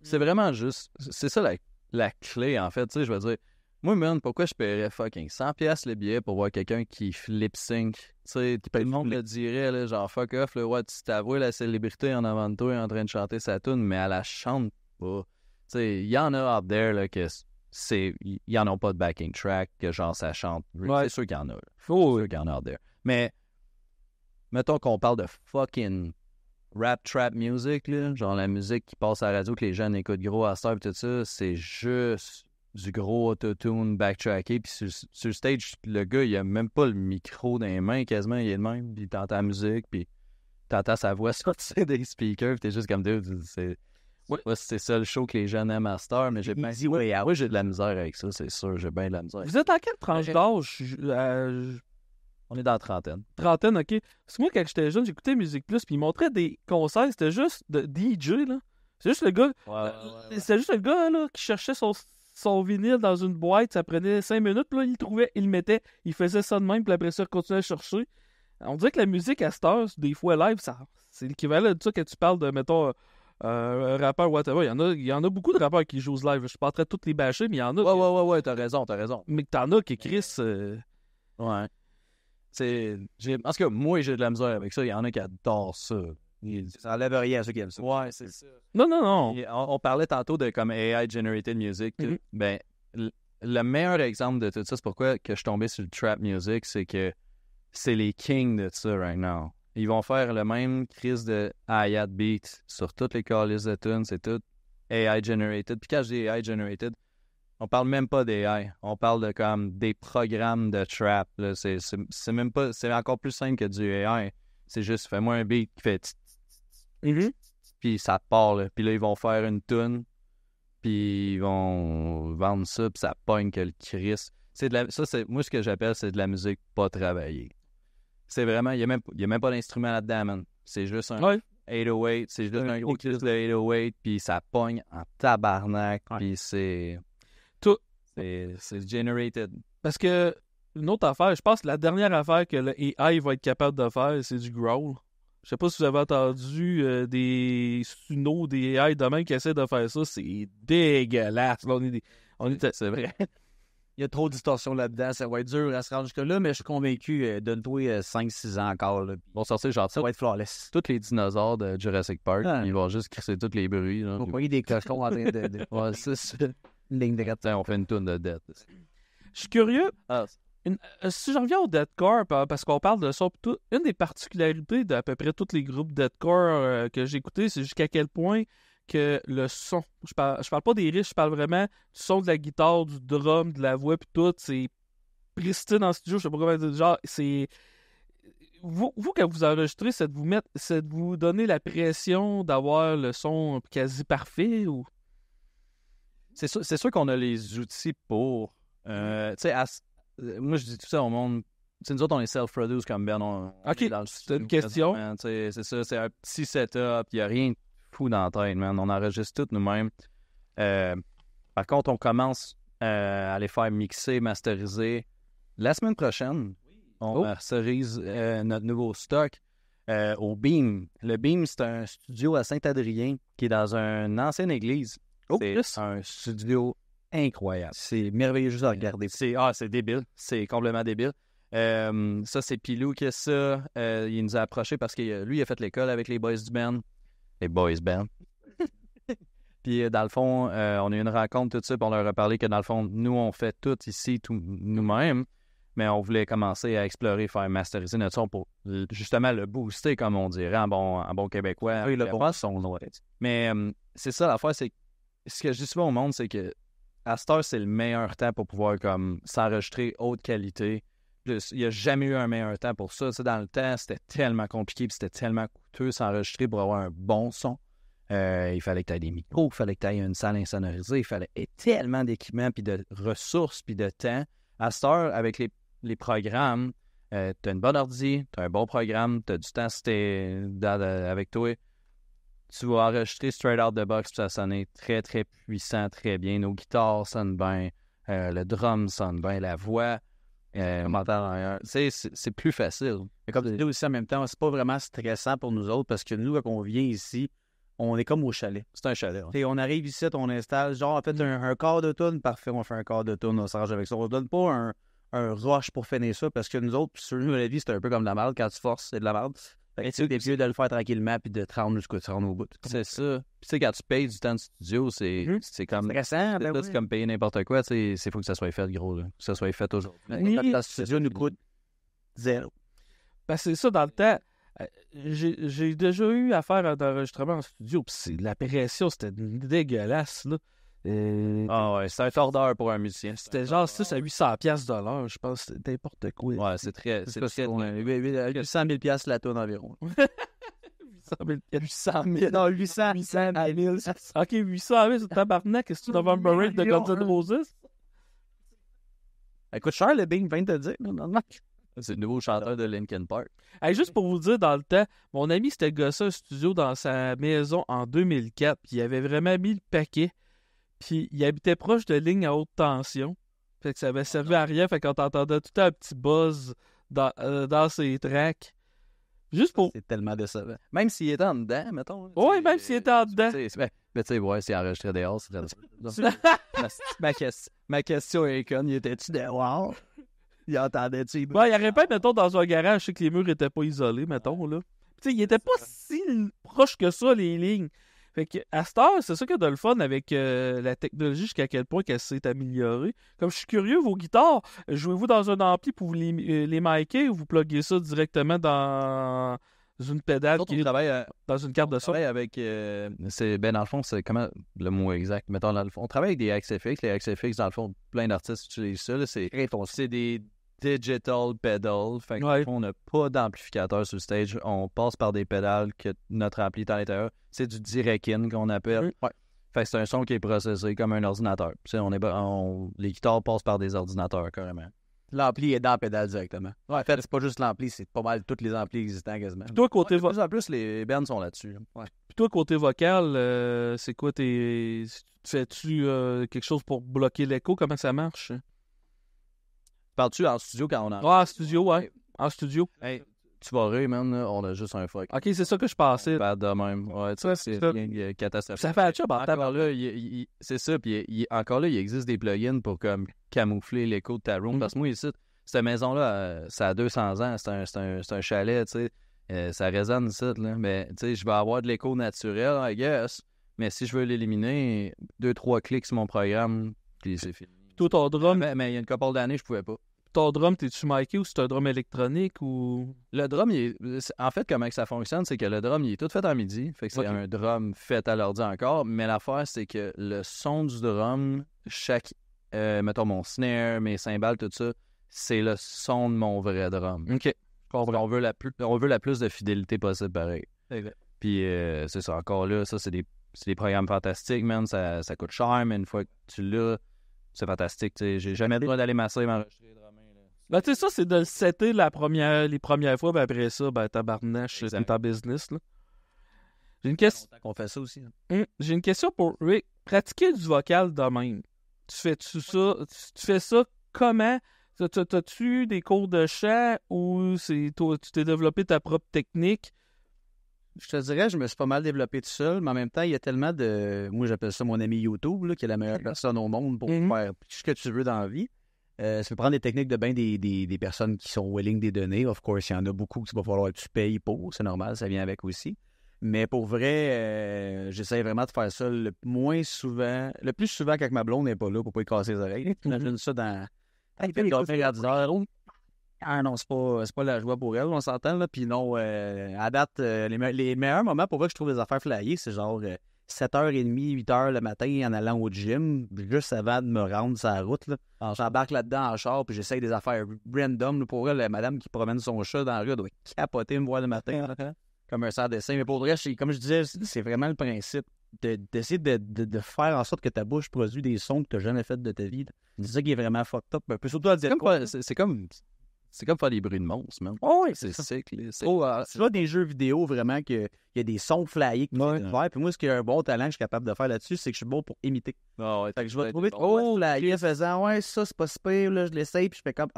S3: C'est vraiment juste... C'est ça la clé, en fait. Tu sais, je veux dire... Moi, man, pourquoi je paierais fucking 100$ le billet pour voir quelqu'un qui lip-sync? Tu sais, tout le monde le dirait, là, genre, fuck off, là, ouais, tu t'avoues la célébrité en avant de toi en train de chanter sa tune, mais elle la chante pas. Tu sais, il y en a out there, là, que y en a pas de backing track, que genre, ça chante.
S1: Ouais.
S3: C'est sûr qu'il y en a. C'est sûr qu'il y en a out there. Mais, mettons qu'on parle de fucking... rap trap music, là, genre la musique qui passe à la radio que les jeunes écoutent gros à Star et tout ça, c'est juste du gros autotune backtracké. Puis sur le stage, le gars, il a même pas le micro dans les mains, quasiment, il est de même. Puis t'entends la musique, puis t'entends sa voix sortir des speakers, puis t'es juste comme dude, c'est ça le show que les jeunes aiment à Star, mais j'ai bien dit, moi j'ai de la misère avec ça, c'est sûr, j'ai bien de la misère.
S1: Vous êtes dans quelle tranche d'âge?
S3: On est dans la trentaine.
S1: Trentaine, ok. Parce que moi, quand j'étais jeune, j'écoutais Musique Plus, puis ils montraient des concerts, c'était juste de DJ, là. C'est juste le gars... C'était juste le gars, là, qui cherchait son vinyle dans une boîte, ça prenait 5 minutes, puis là, il le trouvait, il le mettait, il faisait ça de même, puis après ça, il continuait à chercher. On dirait que la musique à cette heure, des fois live, c'est l'équivalent de ça que tu parles de, mettons, un rappeur, whatever. Il y en a beaucoup de rappeurs qui jouent live. Je suis pas en train de toutes les bâcher, mais il y en a...
S3: Ouais, t'as raison.
S1: Mais que t'en as qui Chris...
S3: Ouais. En tout cas, moi, j'ai de la misère avec ça. Il y en a qui adorent ça.
S2: Ça enlève rien à ceux qui aiment ça.
S3: Ouais, c'est ça.
S1: Non.
S3: Et on parlait tantôt de comme AI-generated music.
S1: Mhm.
S3: Ben, le meilleur exemple de tout ça, c'est pourquoi que je suis tombé sur le trap music, c'est que c'est les kings de ça right now. Ils vont faire le même crise de hi-hat beat sur toutes les calices de tunes, c'est tout AI-generated. Puis quand je dis AI-generated, on parle même pas d'AI. On parle de comme des programmes de trap. Là. C'est même pas... C'est encore plus simple que du AI. C'est juste, fais-moi un beat qui fait... Puis ça part, là. Puis là, ils vont faire une tune, puis ils vont vendre ça, puis ça pogne que le Christ. Ça, c'est moi, ce que j'appelle, c'est de la musique pas travaillée. C'est vraiment... Il y a même pas d'instrument là-dedans, man. C'est juste un 808, c'est juste un gros Christ de 808, puis ça pogne en tabarnak, puis c'est...
S1: Tout.
S3: C'est generated.
S1: Parce que, une autre affaire, je pense que la dernière affaire que le AI va être capable de faire, c'est du growl. Je sais pas si vous avez entendu des Suno, des AI demain qui essaient de faire ça. C'est dégueulasse. Là, c'est vrai.
S2: Il y a trop de distorsion là-dedans. Ça va être dur à se rendre jusque-là, mais je suis convaincu, donne-toi 5-6 ans encore. Là,
S3: Ils vont sortir genre
S2: ça va être flawless.
S3: tous les dinosaures de Jurassic Park. Ils vont juste crisser tous les bruits.
S2: On va des cochons en train de...
S3: Ouais, c'est ça.
S2: Une ligne droite.
S3: On fait une toune de death.
S1: Je suis curieux. Si je reviens au deathcore, parce qu'on parle de ça, une des particularités d'à peu près tous les groupes deathcore que j'ai écoutés, c'est jusqu'à quel point que le son, je parle pas des riffs, je parle vraiment du son de la guitare, du drum, de la voix, puis tout, c'est pristine en studio, je sais pas comment dire, genre, c'est... Vous, quand vous enregistrez, c'est de vous donner la pression d'avoir le son quasi parfait, ou...
S3: C'est sûr qu'on a les outils pour... tu sais, moi, je dis tout ça au monde. T'sais, nous autres, on est self-produced comme Ben.
S1: Ok, c'est une question.
S3: C'est ça, c'est un petit setup. Il n'y a rien de fou dans la tête, man. On enregistre tout nous-mêmes. Par contre, on commence à les faire mixer, masteriser. La semaine prochaine, on masterise notre nouveau stock au Beam. Le Beam, c'est un studio à Saint-Adrien qui est dans une ancienne église. C'est un studio incroyable.
S2: C'est merveilleux juste à regarder.
S3: C'est débile. C'est complètement débile. Ça, c'est Pilou qui a ça. Il nous a approchés parce que lui, il a fait l'école avec les boys du band. Les boys band. Puis, dans le fond, on a eu une rencontre, tout ça, puis on leur a parlé que, dans le fond, nous, on fait tout ici, tout nous-mêmes, mais on voulait commencer à explorer, faire masteriser notre son pour, justement, le booster, comme on dirait, en bon québécois.
S2: Oui, le bon son.
S3: Mais c'est ça, l'affaire, c'est ce que je dis souvent au monde, c'est que à cette heure, c'est le meilleur temps pour pouvoir comme s'enregistrer haute qualité. Plus, il n'y a jamais eu un meilleur temps pour ça. Tu sais, dans le temps, c'était tellement compliqué puis c'était tellement coûteux s'enregistrer pour avoir un bon son. Il fallait que tu aies des micros, il fallait que tu aies une salle insonorisée, il fallait tellement d'équipements puis de ressources puis de temps. À cette heure, avec les programmes, tu as une bonne ordi, tu as un bon programme, tu as du temps si t'es avec toi. Tu vas enregistrer straight out the box, puis ça sonne très, très puissant, très bien. Nos guitares sonnent bien, le drum sonne bien, la voix, c'est plus facile.
S2: Mais comme tu dis aussi en même temps, c'est pas vraiment stressant pour nous autres parce que nous, quand on vient ici, on est comme au chalet.
S3: C'est un chalet. Ouais.
S2: On arrive ici, on installe, genre, en fait, un quart de tonne, parfait, on fait un quart de tonne, on s'arrange avec ça. On ne donne pas un rush pour finir ça parce que nous autres, sur nous, la vie, c'est un peu comme de la merde. Quand tu forces, c'est de la merde. C'est mieux de le faire tranquillement puis de te rendre jusqu'au tu rentres au bout.
S3: C'est ça. Puis tu sais, quand tu payes du temps de studio, c'est comme...
S2: stressant.
S3: C'est comme payer n'importe quoi. Il faut que ça soit fait, gros. Là. Que ça soit fait aujourd'hui.
S2: Le studio nous coûte zéro.
S1: Ben, c'est ça, dans le temps. J'ai déjà eu à faire un enregistrement en studio, puis la pression, c'était dégueulasse, là.
S3: C'est un tordeur pour un musicien.
S1: C'était genre 6 à 800 $ de l'heure, je pense. C'était n'importe quoi.
S3: Ouais, c'est très...
S2: 800 000 $ la tonne environ.
S1: 800 000.
S2: Non, 800 à 1000.
S1: Ok, 800 000, c'est tabarnak. Qu'est-ce que tu November Rain de Guns N' Roses?
S2: Écoute, cher, le Bing vient de te dire.
S3: C'est le nouveau chanteur de Linkin Park.
S1: Hey, juste pour vous dire, dans le temps, mon ami s'était gossé un studio dans sa maison en 2004, puis il avait vraiment mis le paquet. Puis il habitait proche de lignes à haute tension. Fait que ça avait servi à rien. Fait qu'on t'entendait tout un petit buzz dans ses tracks. Juste pour...
S2: C'est tellement décevant.
S3: Même s'il était en dedans, mettons.
S1: Oui, même s'il était en dedans.
S3: Mais tu sais, ouais, s'il enregistrait dehors, c'est très... Ma question est conne. Il était-tu dehors?
S2: Il entendait, tu sais.
S1: Ouais, il aurait pas, mettons, dans un garage, je sais que les murs étaient pas isolés, mettons, là. Tu sais, il était pas si proche que ça, les lignes. Fait que, à cette heure, c'est ça qu'il y a de le fun avec la technologie, jusqu'à quel point qu'elle s'est améliorée. Comme je suis curieux, vos guitares, jouez-vous dans un ampli pour vous les micer ou vous pluguez ça directement dans une pédale qui
S3: On
S1: est
S3: travaille,
S1: dans une carte de
S3: on
S1: son?
S3: travaille avec. Dans le fond, c'est comment le mot exact? Mettons, dans le fond, on travaille avec des XFX. Les XFX, dans le fond, plein d'artistes utilisent ça. Là, c'est des digital pedals. Fait que, dans le fond, on n'a pas d'amplificateur sur le stage. On passe par des pédales que notre ampli est à l'intérieur. C'est du direct-in qu'on appelle.
S2: Ouais.
S3: Fait que c'est un son qui est processé comme un ordinateur. Tu sais, les guitares passent par des ordinateurs, carrément.
S2: L'ampli est dans la pédale directement. En fait, c'est pas juste l'ampli, c'est pas mal tous les amplis existants quasiment.
S1: Puis toi, côté,
S3: De plus en plus, les bands sont là-dessus. Là.
S1: Puis toi, côté vocal, c'est quoi fais-tu quelque chose pour bloquer l'écho? Comment ça marche?
S3: Parles-tu en studio quand on en...
S1: Ah, en studio, ouais. En studio.
S3: Hey, tu vas rire, man. Là, on a juste un fuck.
S1: Ok, c'est ça que je pensais.
S3: Bad de même. Ouais, tu sais, c'est
S1: ça.
S3: rien catastrophique.
S1: Ça fait un job en
S3: Encore là, c'est ça. Puis encore là, il existe des plugins pour comme camoufler l'écho de ta room. Parce que moi, ici, cette maison-là, ça a 200 ans. C'est un chalet, tu sais. Ça résonne ici, là. Mais, tu sais, je vais avoir de l'écho naturel, I guess. Mais si je veux l'éliminer, 2-3 clics sur mon programme, puis c'est fini.
S1: Toi, ton drum,
S3: Mais il y a une couple d'années, je pouvais pas.
S1: t'es-tu miké ou c'est un drum électronique ou...
S3: Le drum, en fait, comment que ça fonctionne, c'est que le drum, il est tout fait en MIDI. Fait que c'est un drum fait à l'ordi encore. Mais l'affaire, c'est que le son du drum, mettons mon snare, mes cymbales, tout ça, c'est le son de mon vrai drum.
S1: OK.
S3: On veut la plus de fidélité possible, pareil.
S1: Exact.
S3: Puis c'est ça, encore là, ça, c'est des programmes fantastiques, man. Ça coûte cher, mais une fois que tu l'as, c'est fantastique. T'sais. J'ai jamais besoin d'aller masser m'enregistrer.
S1: Ben, tu sais, ça, c'est de le setter les premières fois, ben après ça, ben, tabarnache, c'est ta business, là. J'ai une question.
S2: On fait ça aussi.
S1: J'ai une question pour Rick. Pratiquer du vocal de même, tu fais ça comment? T'as-tu des cours de chant ou toi, tu t'es développé ta propre technique?
S2: Je te dirais, je me suis pas mal développé tout seul, mais en même temps, il y a tellement de... Moi, j'appelle ça mon ami YouTube, là, qui est la meilleure personne au monde pour faire tout ce que tu veux dans la vie. Ça peut prendre des techniques de bien des personnes qui sont willing des données. Of course, il y en a beaucoup qu'il va falloir que tu payes pour. C'est normal, ça vient avec aussi. Mais pour vrai, j'essaie vraiment de faire ça le plus souvent quand ma blonde n'est pas là pour pas y casser les oreilles. J'imagine ça dans... Il fait dormir à 10 heures. Ah non, c'est pas la joie pour elle, on s'entend, là. Puis non, à date, les meilleurs moments pour vrai que je trouve les affaires flyées, c'est genre 7h30, 8h le matin en allant au gym, juste avant de me rendre sur la route, là. J'embarque là-dedans en char, puis j'essaye des affaires random. Là, pour elle, la madame qui promène son chat dans la rue, elle doit capoter me voir le matin, là, comme un sans-dessin. Mais pour vrai, comme je disais, c'est vraiment le principe d'essayer de faire en sorte que ta bouche produit des sons que tu n'as jamais fait de ta vie. C'est ça qui est vraiment fucked up. Un peu surtout à dire
S3: c'est comme faire des bruits de monstres, man.
S2: Oh oui,
S3: c'est sick.
S2: tu vois des jeux vidéo vraiment qu'il y a des sons flyés que tu fais faire. Puis moi, ce qui est un bon talent que je suis capable de faire là-dessus, c'est que je suis bon pour imiter. Fait que je vais trouver flyé faisant ça, c'est pas si pire, là, je l'essaye, puis je fais comme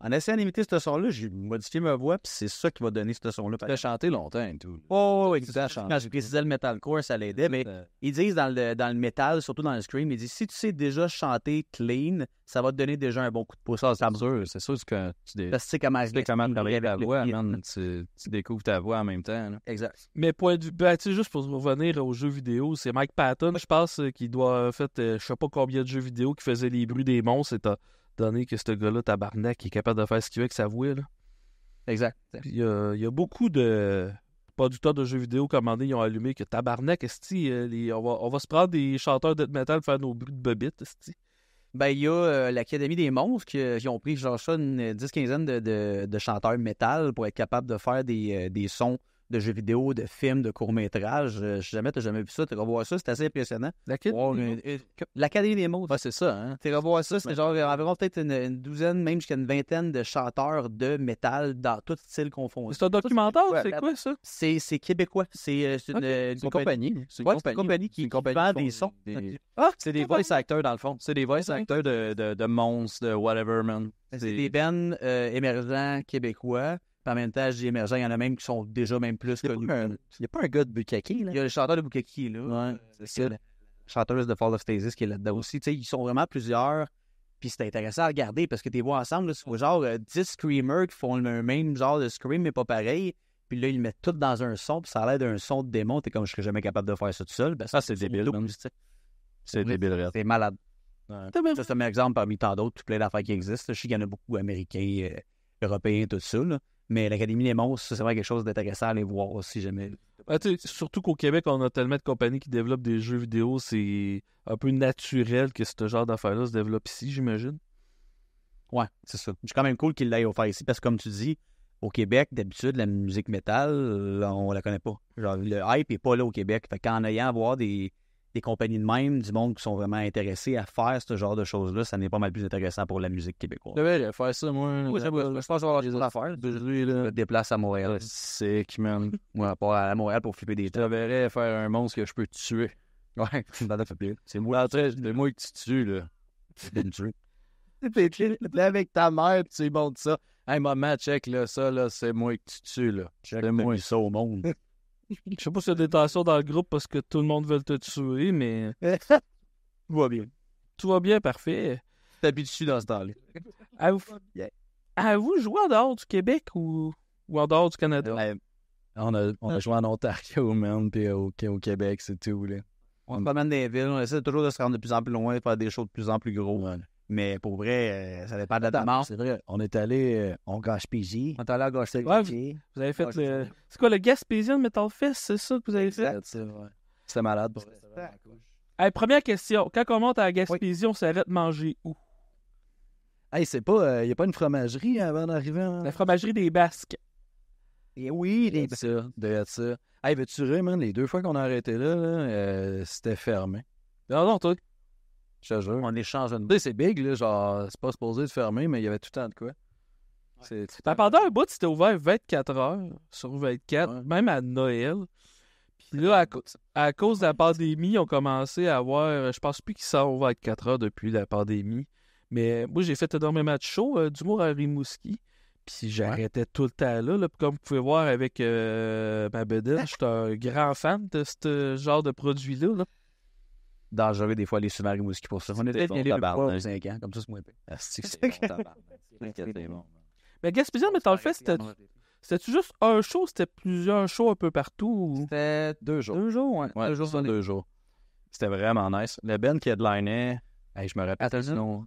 S2: en essayant d'imiter ce son-là, j'ai modifié ma voix, puis c'est ça qui va donner ce son-là.
S3: Tu as chanté longtemps et tout.
S2: Oui, quand j'ai précisé le metalcore, ça l'aidait, mais ils disent dans le metal, surtout dans le scream, ils disent si tu sais déjà chanter clean, ça va te donner déjà un bon coup de pouce.
S3: C'est sûr que tu
S2: sais comment
S3: travailler ta voix, man. Tu découvres ta voix en même temps. Là.
S2: Exact.
S1: Mais tu sais, juste pour revenir aux jeux vidéo, c'est Mike Patton, je pense, qui doit faire je sais pas combien de jeux vidéo qui faisaient les bruits des monstres, et donné que ce gars-là, tabarnak, est capable de faire ce qu'il veut avec sa voix, là.
S2: Exact.
S1: Il y a beaucoup de producteurs de jeux vidéo commandés, ils ont allumé que tabarnak, on va se prendre des chanteurs de metal pour faire nos bruits de bobites, esti.
S2: Ben, il y a l'Académie des monstres qui ont pris genre ça une 10-15 de chanteurs métal pour être capable de faire des sons de jeux vidéo, de films, de courts-métrages. T'as jamais vu ça, tu revois ça, c'est assez impressionnant. L'Académie des monstres.
S3: Ouais, c'est ça, hein.
S2: Tu revois ça, c'est genre environ peut-être une douzaine, même jusqu'à une vingtaine de chanteurs de métal dans tout style confondu.
S1: C'est un documentaire, c'est quoi ça?
S2: C'est québécois. C'est une compagnie.
S3: C'est une compagnie
S2: qui vend des sons.
S3: C'est des voice actors, dans le fond. C'est des voice actors de monstres, de whatever, man.
S2: C'est des bands émergents québécois. Puis en même temps, je dis émergents, il y en a même qui sont déjà même plus connus.
S3: Il n'y a pas un gars de Bukaki, là?
S2: Il y a le chanteur de Bukaki, là.
S3: Ouais, c'est ça.
S2: La chanteuse de Fall of Stasis qui est là-dedans aussi. Tu sais, ils sont vraiment plusieurs. Puis c'était intéressant à regarder parce que t'es vois ensemble, là, c'est genre 10 screamers qui font le même genre de scream, mais pas pareil. Puis là, ils le mettent tout dans un son, puis ça a l'air d'un son de démon. T'es comme, je serais jamais capable de faire ça tout seul.
S3: Ça, c'est débile, man. C'est débile, raide.
S2: C'est malade.
S3: Ouais.
S2: Ça, c'est un exemple parmi tant d'autres, tout plein d'affaires qui existent. Je sais qu'il y en a beaucoup américains, européens, tout ça. Là. Mais l'Académie des monstres, ça, c'est vraiment quelque chose d'intéressant à aller voir aussi jamais.
S1: Surtout qu'au Québec, on a tellement de compagnies qui développent des jeux vidéo, c'est un peu naturel que ce genre d'affaires-là se développe ici, j'imagine.
S2: Ouais, c'est ça. C'est quand même cool qu'il l'aille offert ici parce que, comme tu dis, au Québec, d'habitude, la musique métal, on la connaît pas. Genre, le hype est pas là au Québec. Fait qu'en ayant à voir des compagnies de même, du monde qui sont vraiment intéressés à faire ce genre de choses-là, ça n'est pas mal plus intéressant pour la musique québécoise.
S3: Je devrais faire ça, moi.
S2: Oui, je pense que je vais avoir des choses à faire.
S3: Je
S2: me déplace à Montréal.
S3: C'est qui, man.
S2: Moi, à part à Montréal pour flipper des
S3: Je
S2: trucs.
S3: devrais faire un monstre que je peux tuer.
S2: Ouais, ça me fait plaisir.
S3: C'est moi, c'est moi que tu tues, là.
S2: C'est bien tué.
S3: T'es là avec ta mère, pis tu lui montres ça. Hey, maman, check, là, ça, là, c'est moi que tu tues, là.
S2: C'est moi ça au monde.
S1: Je sais pas s'il y a des tensions dans le groupe parce que tout le monde veut te tuer, mais
S2: Tout va bien.
S1: tout va bien, parfait.
S2: T'habitues dans ce temps-là.
S1: Avez-vous joué en dehors du Québec ou en dehors du Canada?
S3: Ouais, on a joué en Ontario, man, puis au Québec, c'est tout, là.
S2: On se promène dans les villes, on essaie toujours de se rendre de plus en plus loin, de faire des choses de plus en plus gros.
S3: Ouais.
S2: Mais pour vrai, ça dépend de la demande.
S3: C'est vrai, on est allé en Gaspésie.
S2: On est allé à gauche.
S1: Ouais, vous avez fait le... C'est quoi, le Gaspésian Metal Fest, c'est ça que vous avez fait?
S3: C'était malade. Pour vrai. C'était vraiment cool.
S1: Hey, première question. Quand on monte à la Gaspésie, on s'arrête manger où?
S3: Hey, c'est pas... y a pas une fromagerie avant d'arriver en...
S1: La fromagerie des Basques.
S2: Et oui, les...
S3: De ça. Hey, veux-tu rire, man? Les 2 fois qu'on a arrêté là, c'était fermé.
S1: Non, toi.
S3: Je te jure.
S2: On échange une...
S3: Tu sais, c'est big, là, genre, c'est pas supposé de fermer, mais il y avait tout le temps de quoi. C'est...
S1: Ben, pendant un bout, c'était ouvert 24 heures sur 24,
S3: Ouais.
S1: même à Noël. Puis là, à cause de la pandémie, ils ont commencé à avoir... Je pense plus qu'ils sont ouverts 24 heures depuis la pandémie. Mais moi, j'ai fait énormément de shows d'humour à Rimouski. Puis j'arrêtais tout le temps là. Puis comme vous pouvez voir avec ma bedaine, je suis un grand fan de ce genre de produit-là. Là.
S2: Dangereux des fois aller sur Marie-Mouski pour ça. On était
S3: bon
S2: allé le
S3: tabarnak.
S2: voir 5 ans, comme ça c'est moins pire.
S3: C'est bon, tabarnak. C'est bon.
S1: Mais Gaspésian Metal Fest, c'était-tu juste un show? C'était plusieurs shows un peu partout? Ou...
S3: C'était 2 jours.
S2: 2 jours, ouais.
S3: Ouais,
S2: 2 jours,
S3: ça, 2 jours. C'était vraiment nice. Le Ben qui headlinait, hey, je me rappelle.
S2: Aternum.
S3: Sinon,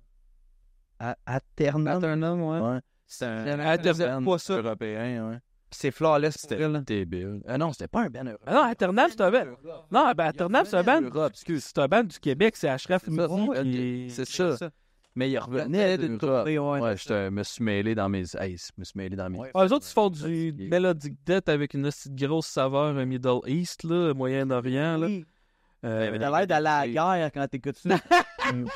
S2: Aternum, ouais.
S3: ouais. C'était un
S2: Aternum,
S3: Ben
S2: pas ça.
S3: européen, ouais.
S2: C'est flawless,
S3: C'était débile. Non, c'était pas un Ben européen.
S1: Ah non, Aternam, c'est un band. Non, ben Aternam, c'est un band. C'est un band du Québec, c'est Ashraf Midi qui...
S3: C'est ça. Mais il revenait
S2: d'une
S3: d'Europe.
S2: tournée, ouais.
S3: Ouais, je me suis mêlé dans mes... Hey, je me suis mêlé dans mes...
S2: Ouais.
S1: Ah, eux autres, ils font du Melodic Death avec une petite grosse saveur Middle East, là, Moyen-Orient. Là.
S2: Oui. T'as l'air d'aller à la guerre quand t'écoutes ça.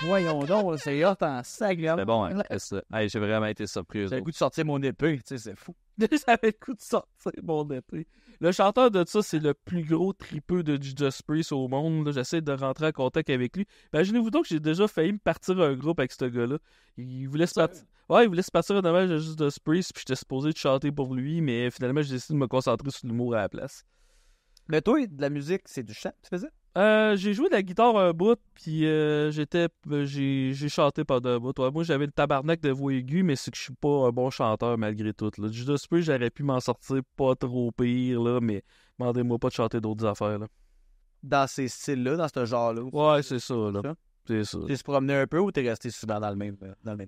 S2: Voyons donc, c'est hot en sac.
S3: C'était bon, hein, ça. Hey, j'ai vraiment été surpris.
S2: J'ai le goût de sortir mon épée, tu sais, c'est fou.
S1: J'avais le coup de sortir mon épée. Le chanteur de ça, c'est le plus gros tripeux de Judas Priest au monde. Là. J'essaie de rentrer en contact avec lui. Imaginez-vous donc que j'ai déjà failli me partir un groupe avec ce gars-là. Il voulait se partir. Ouais, il voulait se partir un hommage à Judas Priest, puis j'étais supposé de chanter pour lui, mais finalement, j'ai décidé de me concentrer sur l'humour à la place.
S2: Mais toi, de la musique, c'est du chant, tu faisais?
S1: J'ai joué de la guitare un bout, puis j'ai chanté pendant un bout. Ouais, moi, j'avais le tabarnak de voix aiguë, mais c'est que je suis pas un bon chanteur malgré tout. Là. Judas Priest, j'aurais pu m'en sortir pas trop pire, là, mais demandez-moi pas de chanter d'autres affaires. Là.
S2: Dans ces styles-là, dans ce genre-là?
S1: Ouais, c'est ça. Là. C'est ça.
S2: Tu te promené un peu ou t'es resté souvent dans le même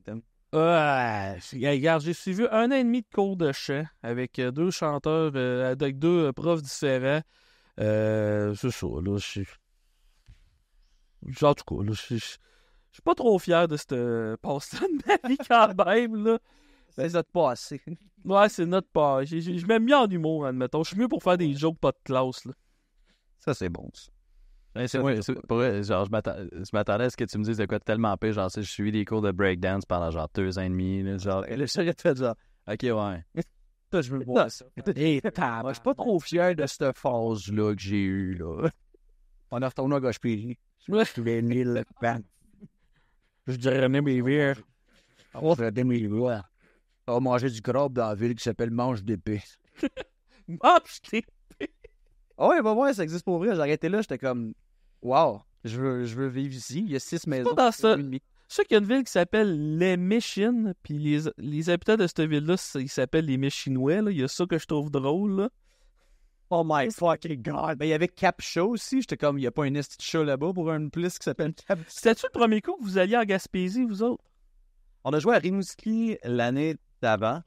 S2: thème?
S1: Regarde, j'ai suivi 1 an et demi de cours de chant avec 2 chanteurs, avec 2 profs différents. C'est ça, là, en tout cas, là, je suis pas trop fier de cette passe-temps de ma vie quand même, là.
S2: C'est notre passé.
S1: Ouais, c'est notre pas. Je m'aime mieux en humour, admettons. Je suis mieux pour faire des jokes pas de classe, là.
S2: Ça, c'est bon, ça.
S3: Hey, pour vrai, genre, je m'attendais à ce que tu me dises de quoi tellement pire. Genre, j'ai suivi des cours de breakdance pendant genre 2 ans et demi. Là, genre,
S2: Et là, j'aurais fait genre,
S3: ok, ouais.
S2: ça, je veux voir ça.
S3: Et moi, je suis pas trop fier de cette phase-là que j'ai eue, là.
S2: On est retourné à Gaspésie.
S1: Ouais.
S2: Je l'ai mis le pan.
S1: Je dirais mes verres.
S2: On va des voix. On va manger du crabe dans la ville qui s'appelle Manche d'épée.
S1: Ah, putain!
S2: Ah ouais, va voir, ça existe pour vrai. J'ai arrêté là, j'étais comme, wow, je veux vivre ici. Il y a 6 maisons.
S1: pas dans ça. Je sais qu'il y a une ville qui s'appelle Les Méchines, puis les habitants de cette ville-là, ils s'appellent les Méchinois. Là. Il y a ça que je trouve drôle. Là.
S2: Oh my fucking god. Ben, il y avait Cap Show aussi. J'étais comme, il n'y a pas un esti de show là-bas pour une place qui s'appelle Cap Show.
S1: C'était-tu le premier coup que vous alliez en Gaspésie, vous autres?
S3: On a joué à Rimouski l'année d'avant.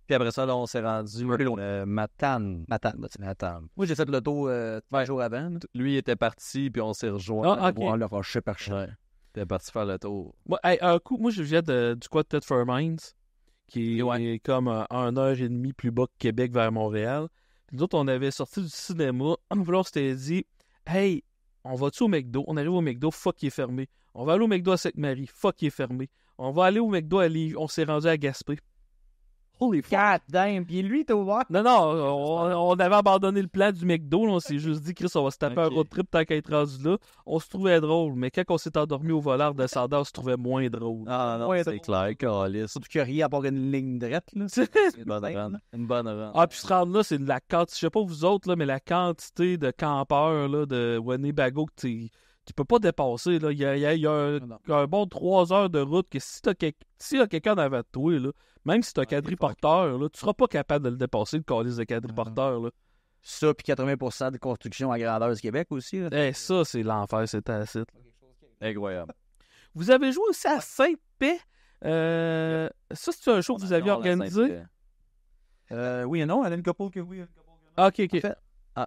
S3: Puis après ça, là, on s'est rendu Matane. Matane.
S2: Moi, j'ai fait le tour 3 jours avant. là.
S3: Lui, il était parti, puis on s'est rejoint.
S1: Ah, ok.
S2: Voir le rocher par chez.
S3: Ouais. Il était parti faire le tour.
S1: Moi, un coup, moi, je viens du Quad Ted for Mines, qui est comme 1h30 plus bas que Québec vers Montréal. Puis nous autres, on avait sorti du cinéma. On s'était dit, hey, on va-tu au McDo? On arrive au McDo, fuck, il est fermé. On va aller au McDo à Sainte-Marie, fuck, il est fermé. On va aller au McDo à Lévis. On s'est rendu à Gaspé.
S2: Holy fuck. God damn. Puis lui, t'as ouvert.
S1: Non, on avait abandonné le plan du McDo. Là, on s'est juste dit, Chris, on va se taper un road trip tant qu'à être rendu là. On se trouvait drôle, mais quand on s'est endormi au volant descendant, on se trouvait moins drôle.
S3: Ah non,
S2: Ouais,
S3: c'est clair, Calis.
S2: Surtout qu'il n'y a rien à part une ligne droite. Là.
S3: Une bonne run. Une bonne run.
S1: Ah, puis se rendre là, c'est de la quantité, je sais pas vous autres, là, mais la quantité de campeurs là, de Winnebago que tu peux pas dépasser. Là. Il y a un bon 3 heures de route que s'il y a quelqu'un en avant de toi, là, même si tu as un quadriporteur, là, tu seras pas capable de le dépasser, le calice de quadriporteur. Là.
S2: Ça, puis 80% de construction à grandeur du Québec aussi. Là.
S1: Eh, ça, c'est l'enfer, c'est tacite.
S3: Incroyable.
S1: Vous avez joué aussi à Sainte-Paix. Ça, c'est un show que vous aviez organisé?
S2: Oui et non, elle a une couple que oui.
S1: Ah, ok.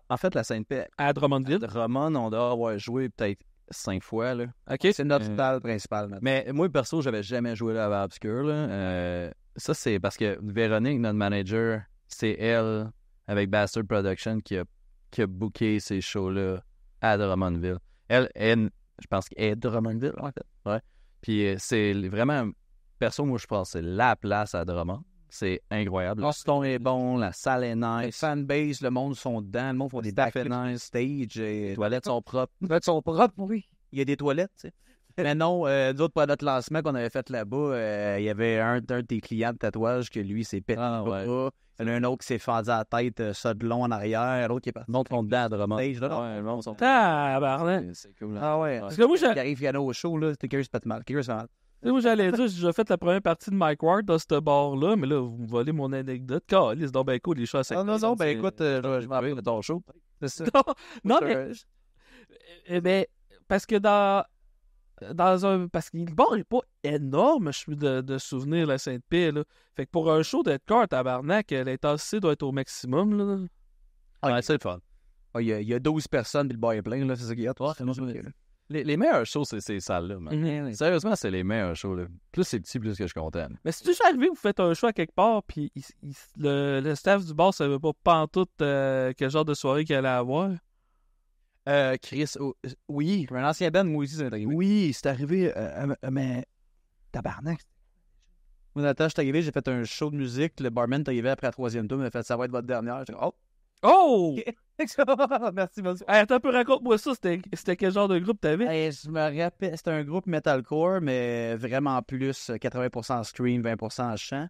S3: En fait, la Sainte-Paix,
S1: À Drummondville.
S3: Drummond, on doit avoir joué peut-être 5 fois. Là.
S1: Ok.
S2: C'est notre salle principale maintenant.
S3: Mais moi, perso, j'avais jamais joué là à Obscure. Là. Ça, c'est parce que Véronique, notre manager, c'est elle, avec Bastard Production, qui a booké ces shows-là à Drummondville. Elle, je pense qu'elle est de Drummondville, en fait. Ouais. Puis c'est vraiment, perso, moi, je pense que c'est la place à Drummond. C'est incroyable.
S2: Le
S3: son est bon, la salle est
S2: Les
S3: nice.
S2: fanbase, le monde sont dedans, le monde font des backflips stage.
S3: Les toilettes sont propres.
S2: Les toilettes sont propres, oui. Il y a des toilettes, tu sais. Mais non, d'autres pour notre lancement qu'on avait fait là-bas, il y avait un de tes clients de tatouage que lui s'est pété le bras. Il y en a un autre qui s'est fendu à la tête, ça de long en arrière. L'autre qui est parti.
S3: Le monde sont dedans à Drummond.
S2: Stage, là.
S3: Ouais, le monde sont
S1: Tabarnak.
S3: C'est cool.
S2: Ah ouais.
S1: Parce que moi,
S2: Il arrive, il y en a au show, là. C'était curieux, c'est pas de mal. Curieux, c'est mal.
S1: moi, j'allais dire, j'ai déjà fait la première partie de Mike Ward dans ce bar-là, mais là, vous me volez mon anecdote. Calice, donc ben cool, les chats à 5.
S2: Non, ben écoute, je m'en rappelle
S3: de ton show.
S2: C'est ça.
S1: Non, mais parce que parce que le bar est pas énorme, je suis de souvenirs, la Sainte-Paix, là. Fait que pour un show d'être car, tabarnak, l'intensité doit être au maximum, là.
S3: Ouais, c'est le fun.
S2: Il y a 12 personnes, puis le bar est plein, là. C'est ça qu'il y a, toi.
S3: Les meilleurs shows, c'est ces salles-là, man. Sérieusement, c'est les meilleurs shows, là. Plus c'est petit, plus que je suis content.
S1: Mais c'est déjà arrivé que vous faites un show à quelque part, puis le staff du bar savait pas pantoute quel genre de soirée qu'il allait avoir?
S2: Chris, oui, un ancien band, moi aussi, c'est arrivé.
S3: Oui, c'est arrivé, mais...
S2: Tabarnak. Moi, Nathan, je suis arrivé, j'ai fait un show de musique. Le barman est arrivé après la 3e tour, il m'a fait ça va être votre dernière. J'étais comme,
S1: Oh!
S2: Merci, monsieur.
S1: Hey, attends un peu, raconte-moi ça. C'était quel genre de groupe t'avais?
S2: Hey, je me rappelle, c'était un groupe metalcore, mais vraiment plus 80% scream, 20% chant.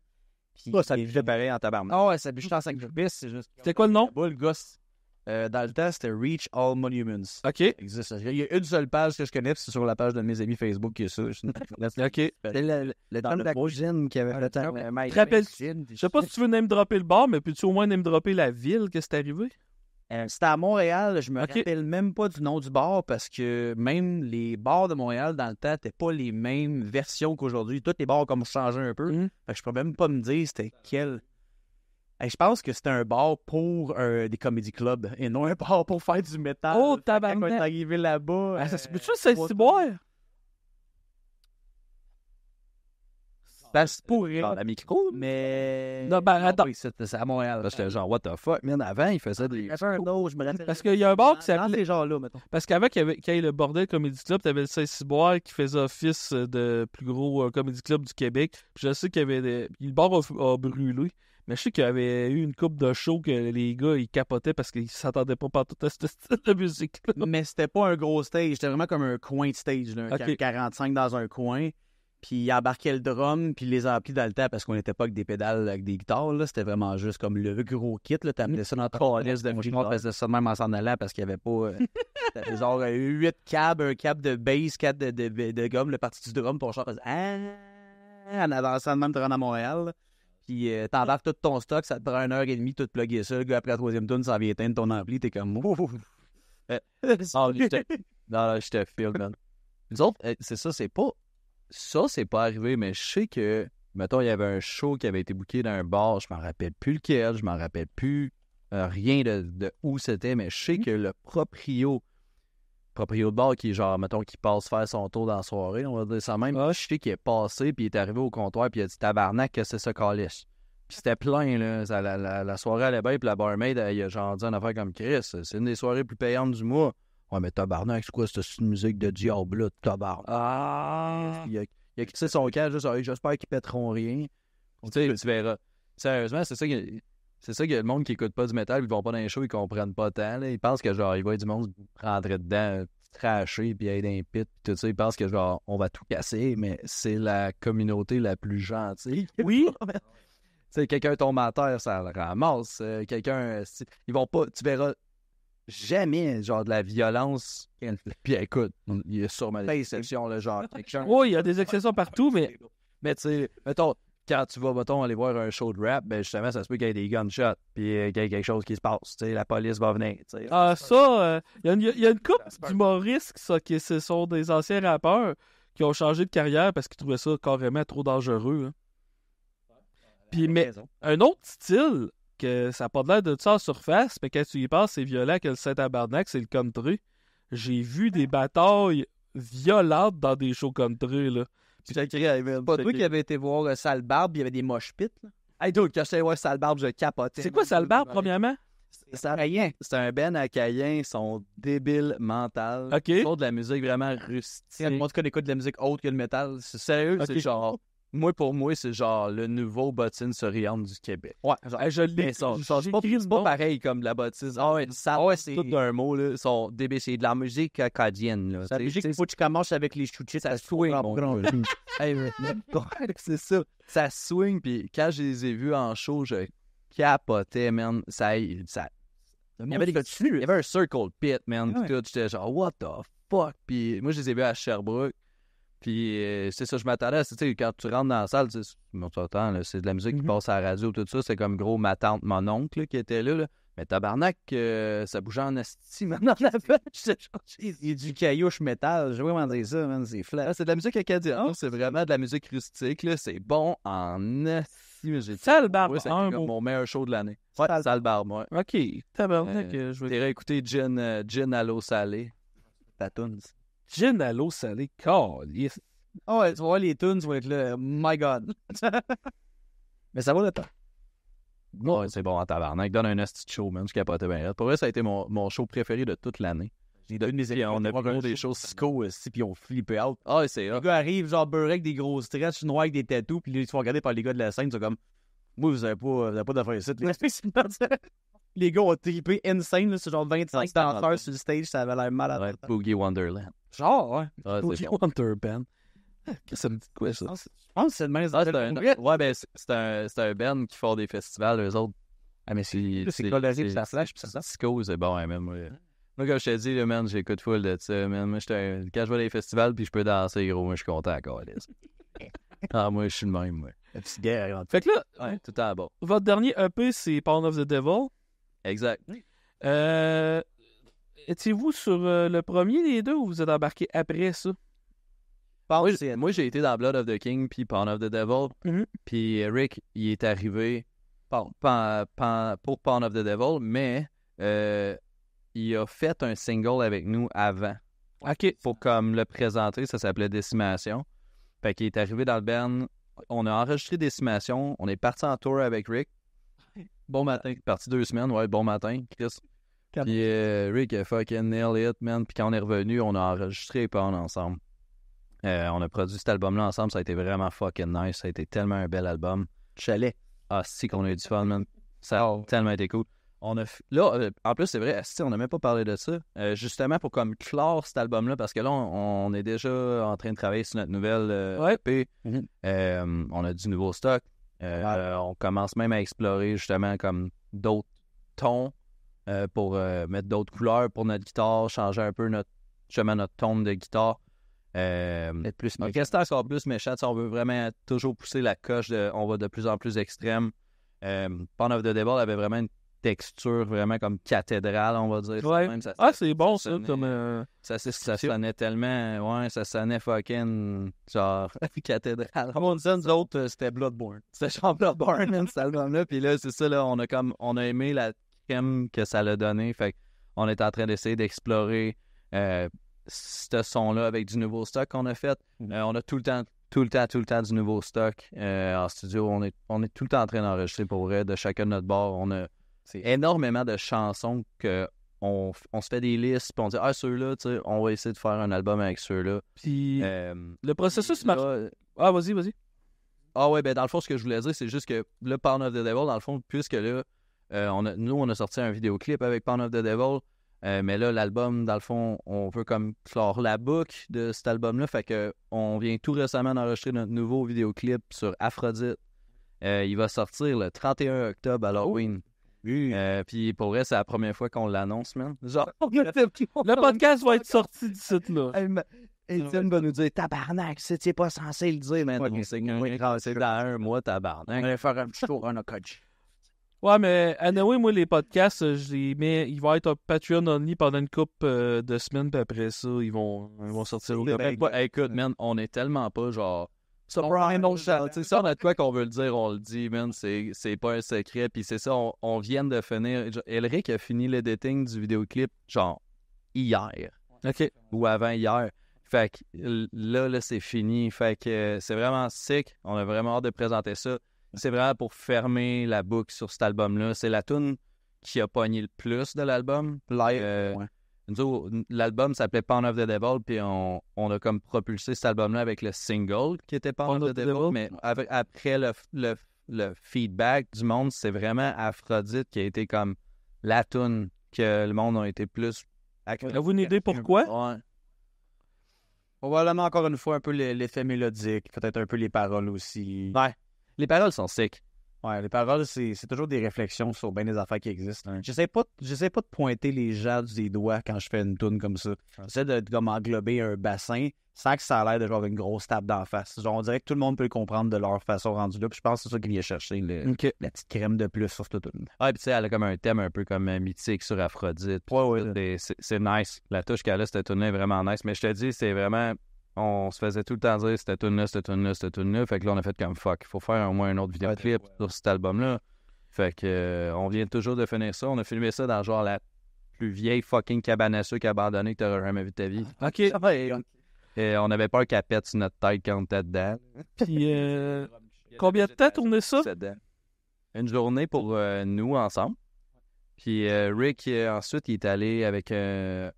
S2: Puis,
S3: ça bougeait pareil en tabarnak.
S2: Ah ouais, ça bougeait en 5 bis, c'est juste.
S1: C'était quoi le nom?
S2: Le gosse. Dans le temps, c'était Reach All Monuments.
S1: OK.
S2: Ça existe. Il y a une seule page que je connais, puis c'est sur la page de mes amis Facebook qui est ça.
S1: OK.
S2: C'était le temps de la cuisine qui avait fait un
S1: Je rappelle, je sais pas si tu veux name dropper le bar, mais peux-tu au moins name dropper la ville que c'est arrivé?
S2: C'était à Montréal, je me rappelle même pas du nom du bar parce que même les bars de Montréal dans le temps n'étaient pas les mêmes versions qu'aujourd'hui. Tous les bars ont comme changé un peu. Fait que je peux même pas me dire c'était quel. Je pense que c'était un bar pour des comedy clubs et non un bar pour faire du métal.
S1: Oh,
S2: Quand on est
S1: tabarnak!
S2: arrivé là-bas.
S1: Ah, ça se peut-tu, c'est Ciboire?
S2: Ça se pourrait.
S3: Dans la micro,
S2: Mais.
S1: Non, ben, attends.
S2: Oui, c'est à Montréal.
S3: là, j'étais genre, what the fuck, man, avant, il faisait des...
S2: Il y avait un autre, je me rappelle.
S1: Parce qu'il y a un bar qui
S2: Dans
S1: s'appelait...
S2: ces genres-là, mettons.
S1: Parce qu'avant qu'il y ait le Bordel Comedy Club, t'avais le Saint-Cyboire qui faisait office de plus gros comedy club du Québec. Puis je sais qu'il y avait le bar a brûlé. Mais je sais qu'il y avait eu une couple de shows que les gars, ils capotaient parce qu'ils s'attendaient pas partout à ce style de musique-là.
S2: Mais c'était pas un gros stage, c'était vraiment comme un coin de stage, là,
S1: Ok.
S2: 45 dans un coin. Puis il embarquait le drum, puis les amplis dans le temps, parce qu'on n'était pas avec des pédales, avec des guitares, là. C'était vraiment juste comme le gros kit, là. T'amenais ça dans ton liste de musique. On faisait ça de même en s'en allant parce qu'il n'y avait pas... t'avais genre 8 câbles, un câble de bass, 4 de gomme, le parti du drum, pour chant faisait... en avançant de même, te rendre à Montréal, là. Puis t'embarques tout ton stock, ça te prend 1h30 tout plugger ça. Le gars, après la troisième tune, ça vient éteindre ton ampli, t'es comme...
S3: Non, je te file, man. Nous autres, c'est ça, c'est pas... Ça, c'est pas arrivé, mais je sais que, mettons, il y avait un show qui avait été booké dans un bar, je m'en rappelle plus lequel, je m'en rappelle plus rien de où c'était, mais je sais que le proprio de bar qui est genre, mettons, qui passe faire son tour dans la soirée, on va dire ça même, je sais qu'il est passé, puis il est arrivé au comptoir, puis il a dit « Tabarnak, que c'est ça, calice ». Puis c'était plein, là, la soirée allait bien, puis la barmaid, il a genre dit une affaire comme « Chris, c'est une des soirées plus payantes du mois ». Ouais, mais tabarnak, c'est quoi cette musique de diable là, tabarnak? Ah! Il a quitté son camp, juste, j'espère qu'ils pèteront rien. Tu sais, tu verras. Sérieusement, c'est ça que le monde qui écoute pas du métal, ils vont pas dans les shows, ils comprennent pas tant. Là. Ils pensent que genre, il va y avoir du monde rentrer dedans, tracher, puis aller dans les pits, puis tout ça. Ils pensent que genre, on va tout casser, mais c'est la communauté la plus gentille.
S2: Oui!
S3: Tu sais, quelqu'un tombe à terre, ça le ramasse. Quelqu'un, ils vont pas, tu verras. Jamais, genre, de la violence. Puis écoute, il y a sûrement des exceptions, là, genre, quelqu'un...
S1: Oui, il y a des exceptions partout, mais...
S3: Mais tu sais, mettons, quand tu vas, mettons, aller voir un show de rap, ben justement, ça se peut qu'il y ait des gunshots, puis qu'il y ait quelque chose qui se passe, tu sais, la police va venir, tu sais.
S1: Ah, ça, il y a une couple d'humoristes qui ce sont des anciens rappeurs qui ont changé de carrière parce qu'ils trouvaient ça carrément trop dangereux. Hein. Puis, mais un autre style... que ça n'a pas l'air de ça en surface, mais quand tu y passes, c'est violent que le Saint-Tabarnak, c'est le country. J'ai vu des batailles violentes dans des shows country, là.
S2: C'est pas toi qui avais été voir Sale Barbe, il y avait des mosh pits, là?
S3: Hey, dude, quand je suis voir Sale Barbe, je capotais.
S1: C'est quoi Sale Barbe, premièrement?
S2: C'est à Cayen.
S3: C'est un band à Cayen, ils sont débiles mentales.
S1: OK.
S3: Ils font de la musique vraiment rustique.
S2: Moi, tu connais quoi de la musique autre que le métal?
S3: C'est sérieux,
S1: OK.
S3: c'est genre... Pour moi, c'est genre le nouveau bottine souriante du Québec.
S2: Ouais,
S1: Je l'ai.
S3: C'est pas pareil comme la bottine. Ah ouais, ça, c'est tout d'un mot, là. Sont DB, c'est de la musique acadienne, là.
S2: C'est la musique qu'il faut que tu commences avec les chouchis.
S3: Ça swing, mon gars. C'est ça. Ça swing, puis quand je les ai vus en show, je capotais, man. Il y avait un circle pit, man. Puis tout, j'étais genre, what the fuck? Puis moi, je les ai vus à Sherbrooke. Puis c'est ça, je m'attendais à, tu sais, quand tu rentres dans la salle, tu sais, c'est de la musique qui passe à la radio, tout ça, c'est comme gros ma tante, mon oncle là, qui était là. Mais tabarnak, ça bougeait en asti, man, dans la fête.
S2: Il y a du caillouche métal, je vais vraiment dire ça, man, c'est flat.
S3: C'est de la musique acadienne, c'est vraiment de la musique rustique, là, c'est bon en asti.
S1: Sale Barbe,
S3: c'est mon meilleur show de l'année.
S2: Ouais,
S3: Sale Barbe, ouais.
S1: OK, tabarnak, je vais...
S3: T'aurais écouté Gin à l'eau salée.
S2: Ta toune.
S1: Gin à l'eau salée, calice.
S2: Ah ouais, tu vas voir les tunes, tu vas être là, my God. Mais ça vaut le temps.
S3: Ouais, c'est bon en tabarnak. Donne un asti de show, man. Je capotais bien. Pour vrai, ça a été mon show préféré de toute l'année.
S2: J'ai donné mes équipes.
S3: On a vu des choses
S2: psycho aussi, puis on flippé out.
S3: Ah, c'est
S2: Les gars arrivent, genre beurré avec des gros stretch noirs avec des tatous, puis ils se font regarder par les gars de la scène, ils sont comme, moi, vous avez pas d'affaires ici. Les gars ont trippé insane, là, c'est genre 25 danseurs sur le stage, ça avait l'air malade.
S3: Ouais, Boogie Wonderland.
S2: Genre, ouais.
S3: Ah,
S1: Boogie Wonderland. Qu'est-ce que ça me dit de quoi, ça?
S2: Je pense que c'est le même.
S3: Ouais, ben, c'est un band qui font des festivals, eux autres.
S2: Ah, mais c'est coloré, puis ça flash, puis ça.
S3: Psycho, c'est bon, hein, même. Moi, comme je t'ai dit, là, man, j'écoute full de ça, man. Moi, quand je vais à des festivals, puis je peux danser, gros, moi, je suis content encore, moi, je suis le même, moi.
S2: La petite guerre.
S1: Fait que là,
S3: Ouais, tout le temps bon.
S1: votre dernier EP, c'est Pound of the Devil.
S3: Exact.
S1: Étiez-vous sur le premier des deux ou vous êtes embarqué après ça?
S3: Moi, j'ai été dans Blood of the King puis Pound of the Devil.
S1: Mhm.
S3: Puis Rick, il est arrivé pour Pound of the Devil, mais il a fait un single avec nous avant.
S1: OK.
S3: Pour comme le présenter, ça s'appelait Décimation. Fait qu'il est arrivé dans le band. On a enregistré Décimation. On est parti en tour avec Rick. Bon matin. Parti 2 semaines, ouais, bon matin, Chris. Puis Rick a fucking nail it, man. Puis quand on est revenu, on a enregistré Pound ensemble. On a produit cet album-là ensemble. Ça a été vraiment fucking nice. Ça a été tellement un bel album.
S2: Chalet.
S3: Ah, si qu'on a eu du fun, man. Ça a tellement été cool. Là, en plus, c'est vrai, asti, on n'a même pas parlé de ça. Justement, pour comme clore cet album-là, parce que là, on est déjà en train de travailler sur notre nouvelle EP. On a du nouveau stock. On commence même à explorer justement comme d'autres tons pour mettre d'autres couleurs pour notre guitare, changer un peu notre ton de guitare.
S2: Être plus
S3: Rester encore plus méchant, on veut vraiment toujours pousser la coche, on va de plus en plus extrême. Pound of the Devil avait vraiment une texture vraiment comme cathédrale, on va dire.
S1: Ouais.
S3: Même, ça
S1: c'est bon ça,
S3: sonnait,
S1: comme...
S3: ça sonnait tellement, ouais, ça sonnait fucking genre cathédrale.
S2: Comme on disait, nous autres, c'était Bloodborne.
S3: C'était genre Bloodborne, man, cet album-là. Puis là, c'est ça, là, on a aimé la crème que ça l'a donné. Fait qu'on est en train d'essayer d'explorer ce son-là avec du nouveau stock qu'on a fait. On a tout le temps du nouveau stock en studio. On est tout le temps en train d'enregistrer pour vrai de chacun de notre bord. On a énormément de chansons que on se fait des listes puis on dit ceux-là, tu sais, on va essayer de faire un album avec ceux-là.
S1: Puis le processus marche. Vas-y.
S3: Ah ouais, ben dans le fond, ce que je voulais dire, c'est juste que le Pound of the Devil, dans le fond, puisque là, on a sorti un vidéoclip avec Pound of the Devil, mais là, l'album, dans le fond, on veut comme clore la boucle de cet album-là, fait que on vient tout récemment d'enregistrer notre nouveau vidéoclip sur Aphrodite. Il va sortir le 31 octobre à Halloween. Puis pour vrai, c'est la première fois qu'on l'annonce, man. Genre,
S1: le podcast va être sorti d'ici là.
S3: Étienne va nous dire tabarnak, c'est pas censé le dire, man. C'est dans un mois, tabarnak.
S2: On va faire un petit tour en coach.
S1: Ouais, mais anyway, moi, les podcasts, je les mets. Ils vont être un Patreon only pendant une couple de semaines, puis après ça, ils vont sortir au
S3: Écoute, man, on est tellement pas genre. Ça, on a de quoi qu'on veut le dire, on le dit, man. C'est pas un secret. Puis c'est ça, on vient de finir. Elric a fini l'editing du vidéoclip, genre, hier.
S1: OK.
S3: Ou avant hier. Fait que là, c'est fini. Fait que c'est vraiment sick. On a vraiment hâte de présenter ça. C'est vraiment pour fermer la boucle sur cet album-là. C'est la tune qui a pogné le plus de l'album. L'album s'appelait Pound of the Devil, puis on a comme propulsé cet album-là avec le single qui était Pound of the Devil. Mais après le feedback du monde, c'est vraiment Aphrodite qui a été comme la tune que le monde a été plus...
S1: Avez-vous une idée pourquoi?
S3: Ouais.
S2: Probablement encore une fois un peu l'effet mélodique, peut-être un peu les paroles aussi.
S3: Ouais. Les paroles sont sick.
S2: Ouais, les paroles, c'est toujours des réflexions sur bien des affaires qui existent. J'essaie pas de pointer les gens des doigts quand je fais une toune comme ça. J'essaie de comme englober un bassin sans que ça a l'air de genre une grosse tape d'en face. Genre, on dirait que tout le monde peut le comprendre de leur façon rendue là. Puis je pense que c'est ça qu'il vient chercher, la petite crème de plus sur cette toune.
S3: Ouais, puis tu sais, elle a comme un thème un peu comme mythique sur Aphrodite.
S2: Ouais.
S3: C'est nice. La touche qu'elle a, cette tune-là est vraiment nice. Mais je te dis, c'est vraiment... On se faisait tout le temps dire cette tune-là. Fait que là, on a fait comme fuck. Il faut faire au moins un autre vidéoclip sur cet album-là. Fait que on vient toujours de finir ça. On a filmé ça dans genre la plus vieille fucking cabane à sucre abandonnée que t'auras jamais vu de ta vie.
S1: OK.
S3: Et on avait peur qu'elle pète sur notre tête quand on était dedans.
S1: Puis combien de temps tourner ça?
S3: Une journée pour nous ensemble. Puis Rick, ensuite, il est allé avec un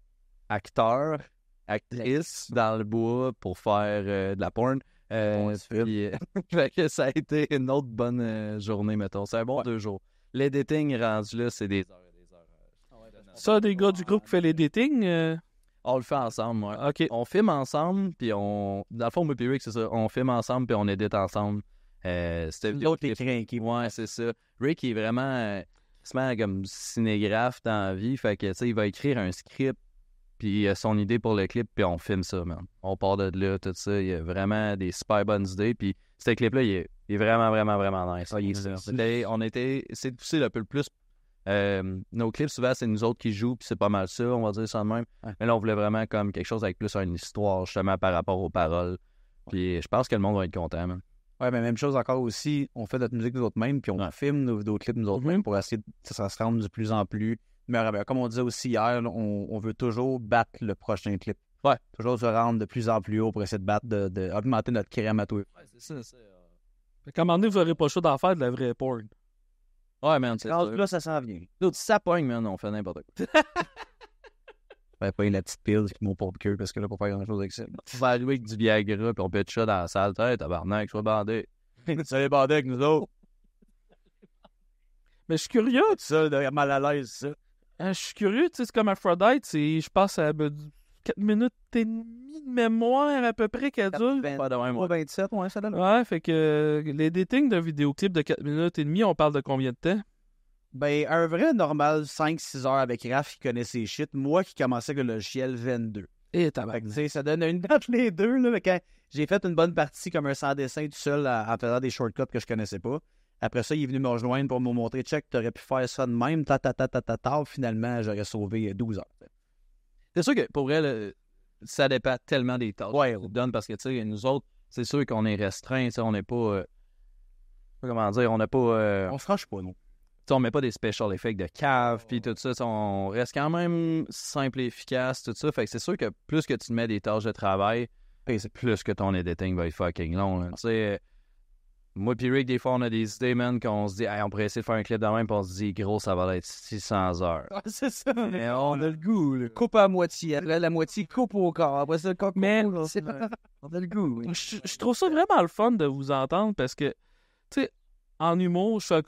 S3: actrice dans le bois pour faire de la porn. Puis, fait que ça a été une autre bonne journée, mettons. C'est un bon 2 jours. L'editing rendu là, c'est des heures et des heures.
S1: Ça, des gars du groupe qui fait l'editing?
S3: On le fait ensemble, ouais.
S1: OK.
S3: On filme ensemble, puis dans le fond, moi et Rick, c'est ça. On filme ensemble, puis on édite ensemble.
S2: L'autre est craqué.
S3: Ouais, c'est ça. Rick il est vraiment comme cinégraphe dans la vie. Fait que, tu sais, il va écrire un script, puis il a son idée pour le clip, puis on filme ça, man. On part de là, tout ça. Il y a vraiment des super bonnes idées. Puis ce clip-là, il est vraiment, vraiment, vraiment nice. C'est poussé un peu le plus. Nos clips, souvent, c'est nous autres qui jouent, puis c'est pas mal ça, on va dire ça de même. Ouais. Mais là, on voulait vraiment comme quelque chose avec plus une histoire, justement, par rapport aux paroles. Puis je pense que le monde va être content, man.
S2: Ouais, mais même chose encore aussi, on fait notre musique nous autres mêmes, puis on filme nos vidéoclips nous autres mêmes pour essayer de ça se rendre de plus en plus. Mais comme on disait aussi hier, là, on veut toujours battre le prochain clip.
S3: Ouais.
S2: Toujours se rendre de plus en plus haut pour essayer de battre, augmenter notre crème à tout.
S3: Ouais, c'est ça.
S1: Fait qu'à un moment donné, vous n'aurez pas le choix d'en faire de la vraie porn.
S3: Ouais, man, c'est ça.
S2: Là, ça s'en vient.
S3: D'autres, si ça pogne, man, on fait n'importe quoi.
S2: Pas la petite pile qui m'ont pour cœur parce que là, pour faire grand-chose avec ça.
S3: On va arriver avec du Viagra, puis on peut être chat dans la salle. Hey, tabarnak, sois bandé.
S2: Tu allais bander avec nous autres.
S1: Mais je suis curieux.
S2: Ça, de mal à l'aise, ça.
S1: Je suis curieux, tu sais, c'est comme Aphrodite, je passe à 4 minutes et demie de mémoire à peu près qu'elle dure.
S3: Pas de même, ouais.
S2: 27, ouais, ça donne.
S1: Ouais, fait que l'editing d'un vidéoclip de 4 minutes et demie, on parle de combien de temps?
S2: Ben, un vrai normal 5-6 heures avec Raph qui connaît ses shit. Moi qui commençais avec le logiciel 22.
S1: Et
S2: Fait que, tu sais, ça donne une note les deux, là. Mais quand j'ai fait une bonne partie comme un sans dessin tout seul en faisant des shortcuts que je connaissais pas. Après ça, il est venu me rejoindre pour me montrer, check, t'aurais pu faire ça de même, finalement, j'aurais sauvé 12 heures.
S3: C'est sûr que pour vrai, ça dépend tellement des tâches
S2: Ouais.
S3: qu'on donne parce que, tu sais, nous autres, c'est sûr qu'on est restreint, tu sais, on n'est pas. Comment dire, on n'a pas.
S2: On se range pas, non.
S3: Tu sais, on met pas des special effects de cave, puis tout ça, tu sais, on reste quand même simple et efficace, tout ça. Fait que c'est sûr que plus que tu te mets des tâches de travail, plus que ton editing va être fucking long. Là. Tu sais, moi pis Rick, des fois, on a des idées, man, qu'on se dit, hey, on pourrait essayer de faire un clip de même, puis on se dit, gros, ça va être 600 heures.
S2: Ah, c'est ça.
S3: Mais on a le goût, là.
S2: Coupe à moitié. Après, la moitié coupe au corps. Après ça, coupe
S1: Mais
S2: on a le goût. Oui.
S1: je trouve ça vraiment le fun de vous entendre parce que, tu sais, en humour, je fais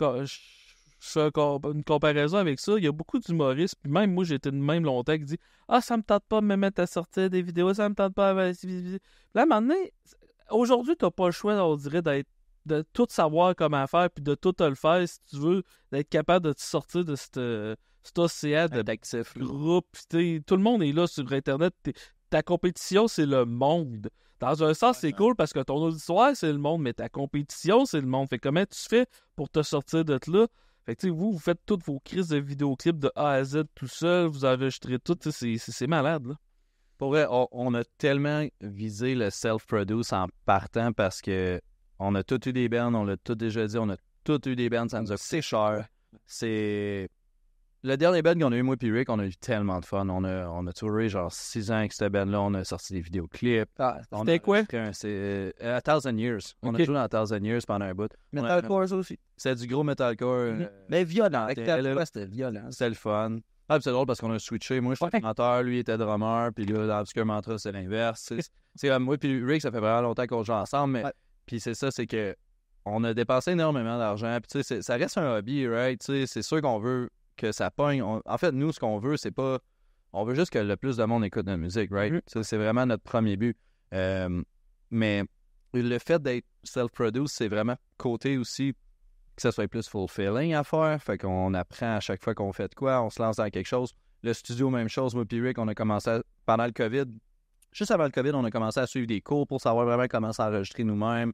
S1: une comparaison avec ça. Il y a beaucoup d'humoristes, puis même moi, j'étais de même longtemps qui dit ah, ça me tente pas de me mettre à sortir des vidéos, ça me tente pas. Là, à un moment donné, aujourd'hui, t'as pas le choix, on dirait, de tout savoir comment faire, puis de tout te le faire si tu veux, d'être capable de te sortir de cet océan
S3: d'actifs.
S1: groupe. Tout le monde est là sur Internet. Ta compétition, c'est le monde. Dans un sens, c'est cool parce que ton auditoire, c'est le monde, mais ta compétition, c'est le monde. Fait que comment tu fais pour te sortir de là? Fait que vous faites toutes vos crises de vidéoclips de A à Z tout seul, vous enregistrez tout, c'est malade, là.
S3: Pour vrai, on a tellement visé le self-produce en partant parce que on a tout eu des bands, on l'a tout déjà dit, on a tout eu des bands, ça nous a coûté cher. C'est... Le dernier band qu'on a eu, moi et Rick, on a eu tellement de fun. On a touré genre 6 ans avec cette band-là, on a sorti des vidéoclips.
S1: C'était quoi?
S3: C'est A Thousand Years. On a joué dans A Thousand Years pendant un bout.
S2: Metalcore, ça aussi.
S3: C'est du gros metalcore.
S2: Mais violent. Avec
S3: Metalcore,
S2: c'était violent.
S3: C'était le fun. Ah, puis c'est drôle parce qu'on a switché. Moi, je suis chanteur, lui, il était drummer, puis là, dans Obscure Mantra, c'est l'inverse. C'est comme moi puis Rick, ça fait vraiment longtemps qu'on joue ensemble, mais puis c'est ça, c'est que on a dépensé énormément d'argent. Puis tu sais, ça reste un hobby, right? Tu sais, c'est sûr qu'on veut que ça pogne. En fait, nous, ce qu'on veut, c'est pas... On veut juste que le plus de monde écoute notre musique, right? Ça, c'est vraiment notre premier but. Mais le fait d'être self-produce, c'est vraiment côté aussi que ça soit plus fulfilling à faire. Fait qu'on apprend à chaque fois qu'on fait de quoi, on se lance dans quelque chose. Le studio, même chose. Moi puis Rick, on a commencé pendant le COVID. Juste avant le COVID, on a commencé à suivre des cours pour savoir vraiment comment s'enregistrer nous-mêmes.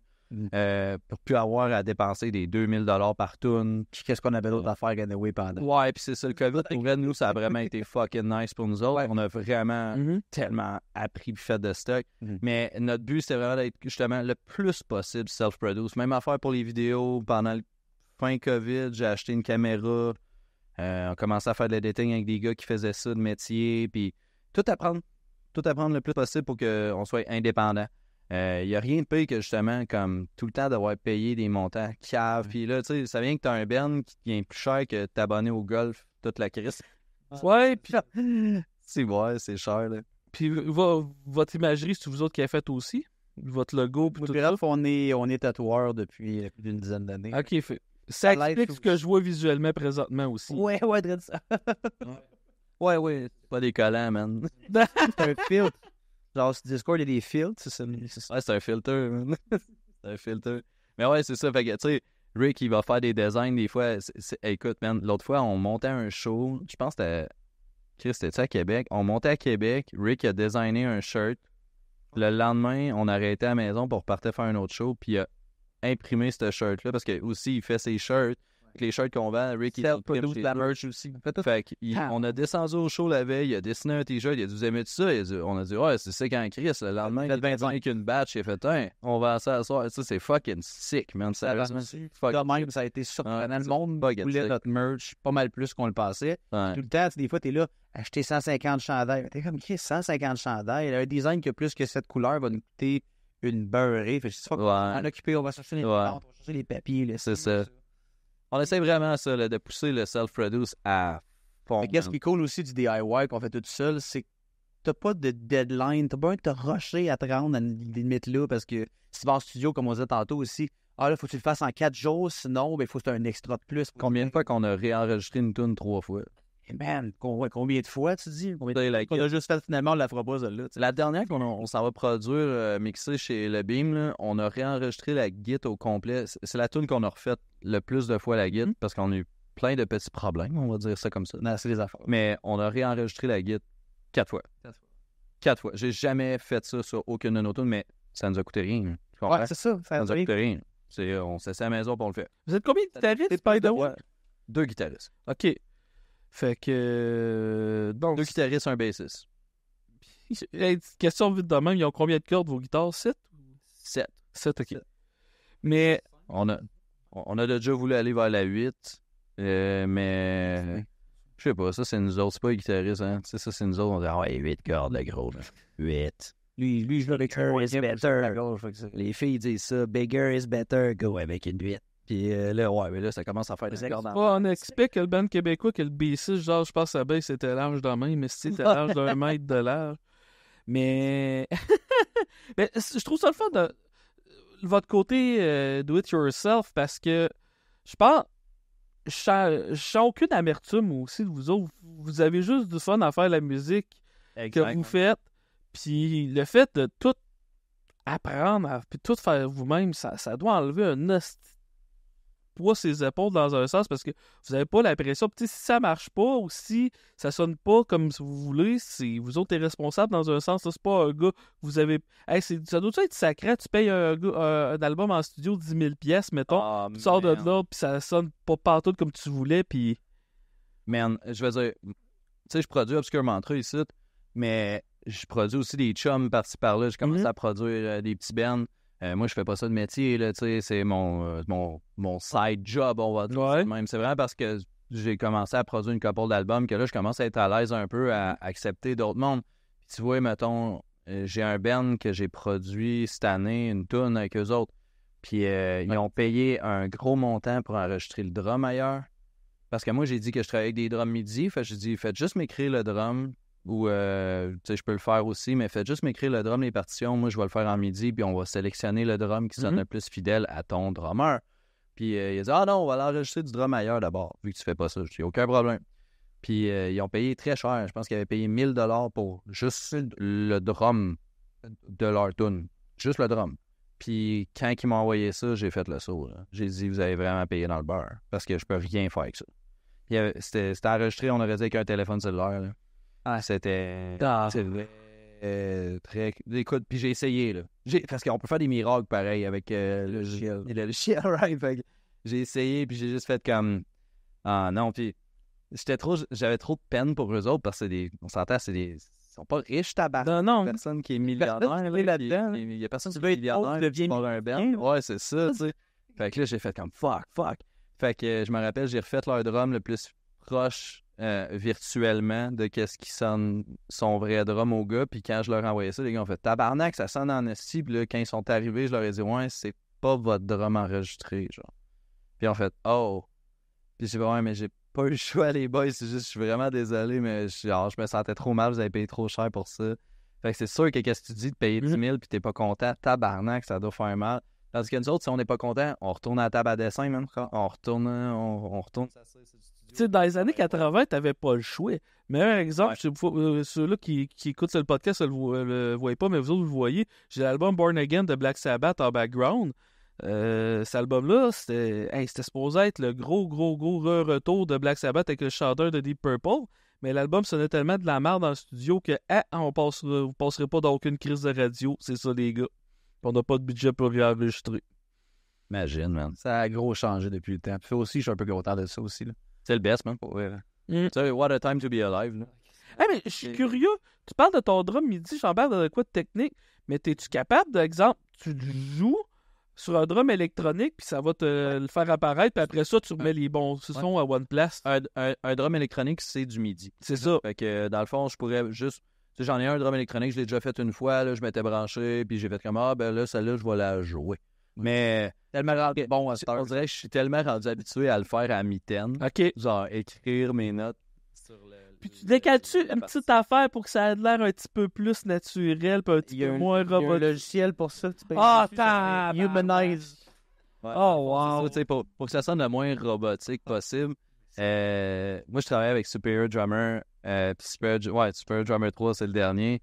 S3: Pour plus avoir à dépenser des 2000 $ par tune.
S2: Qu'est-ce qu'on avait d'autre à faire anyway pendant?
S3: Ouais, puis c'est ça, le COVID, pour vrai, nous, ça a vraiment été fucking nice pour nous autres. Ouais. On a vraiment tellement appris puis fait de stock. Mais notre but, c'était vraiment d'être justement le plus possible self-produce. Même affaire pour les vidéos. Pendant le fin COVID, j'ai acheté une caméra. On commençait à faire de l'editing avec des gars qui faisaient ça de métier. Puis tout apprendre le plus possible pour qu'on soit indépendant. Il n'y a rien de pire que justement comme tout le temps d'avoir payé des montants cave. Puis là, tu sais, ça vient que tu as un Ben qui vient plus cher que t'abonner au golf toute la crise.
S1: Ouais, puis
S3: c'est cher, là.
S1: Puis votre imagerie, c'est vous autres qui avez fait aussi? Votre logo, puis tout ça?
S2: On est tatoueur depuis une dizaine d'années.
S1: OK, ça explique ce que je vois visuellement présentement aussi.
S2: Ouais, drôle ça.
S3: Ouais. Pas des collants, man.
S2: C'est un filtre. Genre, sur Discord, il y a des filtres.
S3: Ouais, c'est un filter, man. C'est un filter. Mais ouais, c'est ça. Fait que, tu sais, Rick, il va faire des designs des fois. Écoute, man, l'autre fois, on montait un show. Je pense que c'était à Québec. On montait à Québec. Rick a designé un shirt. Le lendemain, on arrêtait à la maison pour partir faire un autre show. Puis il a imprimé ce shirt-là parce que aussi, il fait ses shirts. Les shirts qu'on vend, Rick, il
S2: produit de la merch aussi.
S3: Fait on a descendu au show la veille, il a dessiné un t-shirt, il a dit vous aimez tout ça? On a dit ouais, c'est ça quand Chris, le lendemain, il a fait avec une batch, il a fait on va ça à soir. Ça, c'est fucking sick, man.
S2: Sérieusement, même, ça a été surprenant. Le monde voulait notre merch pas mal plus qu'on le pensait. Tout le temps, des fois, t'es là, acheter 150 chandails. T'es comme, Chris, 150 chandails. Un design qui a plus que cette couleur va nous coûter une beurrée. Fait que on va en occuper, on va chercher les plantes, on va chercher les papiers.
S3: C'est ça. On essaie vraiment ça, là, de pousser le self-produce à fond.
S2: Qu'est-ce qui est cool aussi du DIY qu'on fait tout seul, c'est t'as pas de deadline, t'as pas besoin de te rusher à te rendre à une limite là, parce que si tu vas en studio, comme on disait tantôt aussi, là, faut que tu le fasses en 4 jours, sinon, il faut que tu aies un extra de plus.
S3: Combien de fois qu'on a réenregistré une tune 3 fois?
S2: Hey man, combien de fois, tu dis? Combien de
S3: C'est
S2: fois
S3: la
S2: qu'on a juste fait, finalement, on la fera pas, celle-là. tu sais.
S3: La dernière qu'on s'en va produire, mixer chez Le Beam, là, on a réenregistré la git au complet. C'est la tune qu'on a refaite le plus de fois la git parce qu'on a eu plein de petits problèmes, on va dire ça comme ça.
S2: Non, c'est les affaires.
S3: Mais on a réenregistré la git 4 fois. 4 fois. J'ai jamais fait ça sur aucune de nos tunes, mais ça nous a coûté rien. Tu comprends?
S2: Ouais, c'est ça.
S3: Ça nous a coûté rien. On s'essaie à la maison pour on le fait.
S1: Vous êtes combien de guitaristes, by the way?
S3: 2 guitaristes.
S1: OK. Fait que... donc,
S3: 2 guitaristes, un bassiste.
S1: hey, question vite de même, ils ont combien de cordes, vos guitares? 7?
S3: 7.
S1: 7, OK. Mais...
S3: On a déjà voulu aller vers la 8, mais... Je sais pas, ça c'est nous autres, c'est pas les guitaristes, hein. Tu sais, ça c'est nous autres, on dit « Ah ouais, 8 cordes, le gros, là. 8. »
S2: Lui, je bigger is better.
S3: Les filles disent ça, « Bigger is better, go avec une 8. » Puis là, ouais, mais là, ça commence à faire des cordes.
S1: on explique que le band québécois, que le B6, genre, je pense que la baisse était large de même, mais c'était large d'un mètre de large. Mais... mais je trouve ça le fun de votre côté do it yourself, parce que je pense... Je sens aucune amertume aussi de vous autres. Vous avez juste du fun à faire la musique que vous faites. Puis le fait de tout apprendre, puis tout faire vous-même, ça doit enlever un poids ses épaules dans un sens, parce que vous n'avez pas la pression. Puis si ça marche pas ou si ça sonne pas comme vous voulez, c'est vous autres les responsables dans un sens. Là, c'est pas un gars, vous avez... Hey, ça doit être sacré, tu payes un album en studio 10 000 pièces, mettons, tu sors de là, puis ça sonne pas partout comme tu voulais, puis...
S3: Man, je veux dire, tu sais, je produis Obscure Mantra ici, mais je produis aussi des chums par-ci par-là. Je commence à produire des petits bands. Moi, je fais pas ça de métier, là, tu sais, c'est mon side job, on va dire.
S1: Ouais.
S3: Même. C'est vraiment parce que j'ai commencé à produire une couple d'albums que là, je commence à être à l'aise un peu à accepter d'autres mondes. Puis tu vois, mettons, j'ai un band que j'ai produit cette année, une tune avec eux autres. Puis ils ont payé un gros montant pour enregistrer le drum ailleurs. Parce que moi, j'ai dit que je travaillais avec des drums MIDI. Fait que j'ai dit, faites juste m'écrire le drum. Ou, tu sais, je peux le faire aussi, mais faites juste m'écrire le drum, les partitions. Moi, je vais le faire en MIDI, puis on va sélectionner le drum qui sonne le plus fidèle à ton drummer. Puis, il a dit, ah non, on va l'enregistrer du drum ailleurs d'abord, vu que tu fais pas ça. Je dis, aucun problème. Puis, ils ont payé très cher. Je pense qu'ils avaient payé 1 000 pour juste le drum de leur tune. Juste le drum. Puis, quand ils m'ont envoyé ça, j'ai fait le saut. Là. J'ai dit, vous avez vraiment payé dans le beurre, parce que je peux rien faire avec ça. C'était enregistré, on aurait dit avec un téléphone cellulaire. Là. Ah, c'était très... Écoute, puis j'ai essayé, là. Parce qu'on peut faire des miracles pareil avec le logiciel. Le logiciel, right? Fait que j'ai essayé, puis j'ai juste fait comme... Ah non, puis j'avais trop de peine pour eux autres, parce que on s'entend, ils sont pas riches, tabac.
S1: Non.
S3: Personne qui est millionnaire, là-dedans. Il y a personne qui est millionnaire qui part un band. Ouais, c'est ça, tu sais. Fait que là, j'ai fait comme fuck. Fait que je me rappelle, j'ai refait leur drum le plus proche virtuellement de qu'est-ce qui sonne son vrai drum au gars. Puis quand je leur ai envoyé ça, les gars ont fait tabarnak, ça sonne en esti. Puis là, quand ils sont arrivés, je leur ai dit ouais, c'est pas votre drum enregistré, genre. Puis ils ont fait oh. Puis j'ai dit ouais, mais j'ai pas eu le choix, les boys. C'est juste, je suis vraiment désolé, mais je me sentais trop mal, vous avez payé trop cher pour ça. Fait que c'est sûr que qu'est-ce que tu dis de payer 10 000 puis t'es pas content, tabarnak, ça doit faire mal. Tandis que nous autres, si on n'est pas content, on retourne à la table à dessin, même. On retourne.
S1: Tu sais, dans les années 80, t'avais pas le choix. Meilleur exemple, ceux-là qui écoutent le podcast ne le voient pas, mais vous autres, vous le voyez. J'ai l'album Born Again de Black Sabbath en background. Cet album-là, c'était supposé être le gros retour de Black Sabbath avec le chanteur de Deep Purple. Mais l'album sonnait tellement de la merde dans le studio que vous passerez pas d'aucune crise de radio. C'est ça, les gars. On n'a pas de budget pour réenregistrer.
S3: Imagine, man.
S2: Ça a gros changé depuis le temps. Puis aussi, je suis un peu content de ça aussi. Là.
S3: C'est le best, man. Tu sais, what a time to be alive. Là.
S1: Hey, mais je suis curieux. Tu parles de ton drum MIDI, j'en parle de quoi de technique, mais es-tu capable, d'exemple, tu joues sur un drum électronique, puis ça va te le faire apparaître, puis après ça, tu remets les bons sons à one place?
S3: Un drum électronique, c'est du MIDI.
S1: C'est ça.
S3: Fait que, dans le fond, je pourrais juste... Tu sais, j'en ai un drum électronique, je l'ai déjà fait une fois, là, je m'étais branché, puis j'ai fait comme, ben là, celle-là, je vais la jouer. Mais...
S2: Tellement rendu bon à cette heure.
S3: On dirait que je suis tellement rendu habitué à le faire à mi-temps.
S1: OK.
S3: Genre, écrire mes notes sur
S1: Puis tu décales-tu une petite affaire pour que ça ait l'air un petit peu plus naturel, puis un petit peu moins
S2: Il y a un
S1: robotique?
S2: logiciel pour ça. Tu payes
S1: Ah,
S2: dessus, ça fait Humanize.
S3: Ouais.
S1: Oh, wow.
S3: C'est ça, tu sais, pour que ça sonne le moins robotique possible. Moi, je travaillais avec Superior Drummer. Puis Superior Drummer 3, c'est le dernier.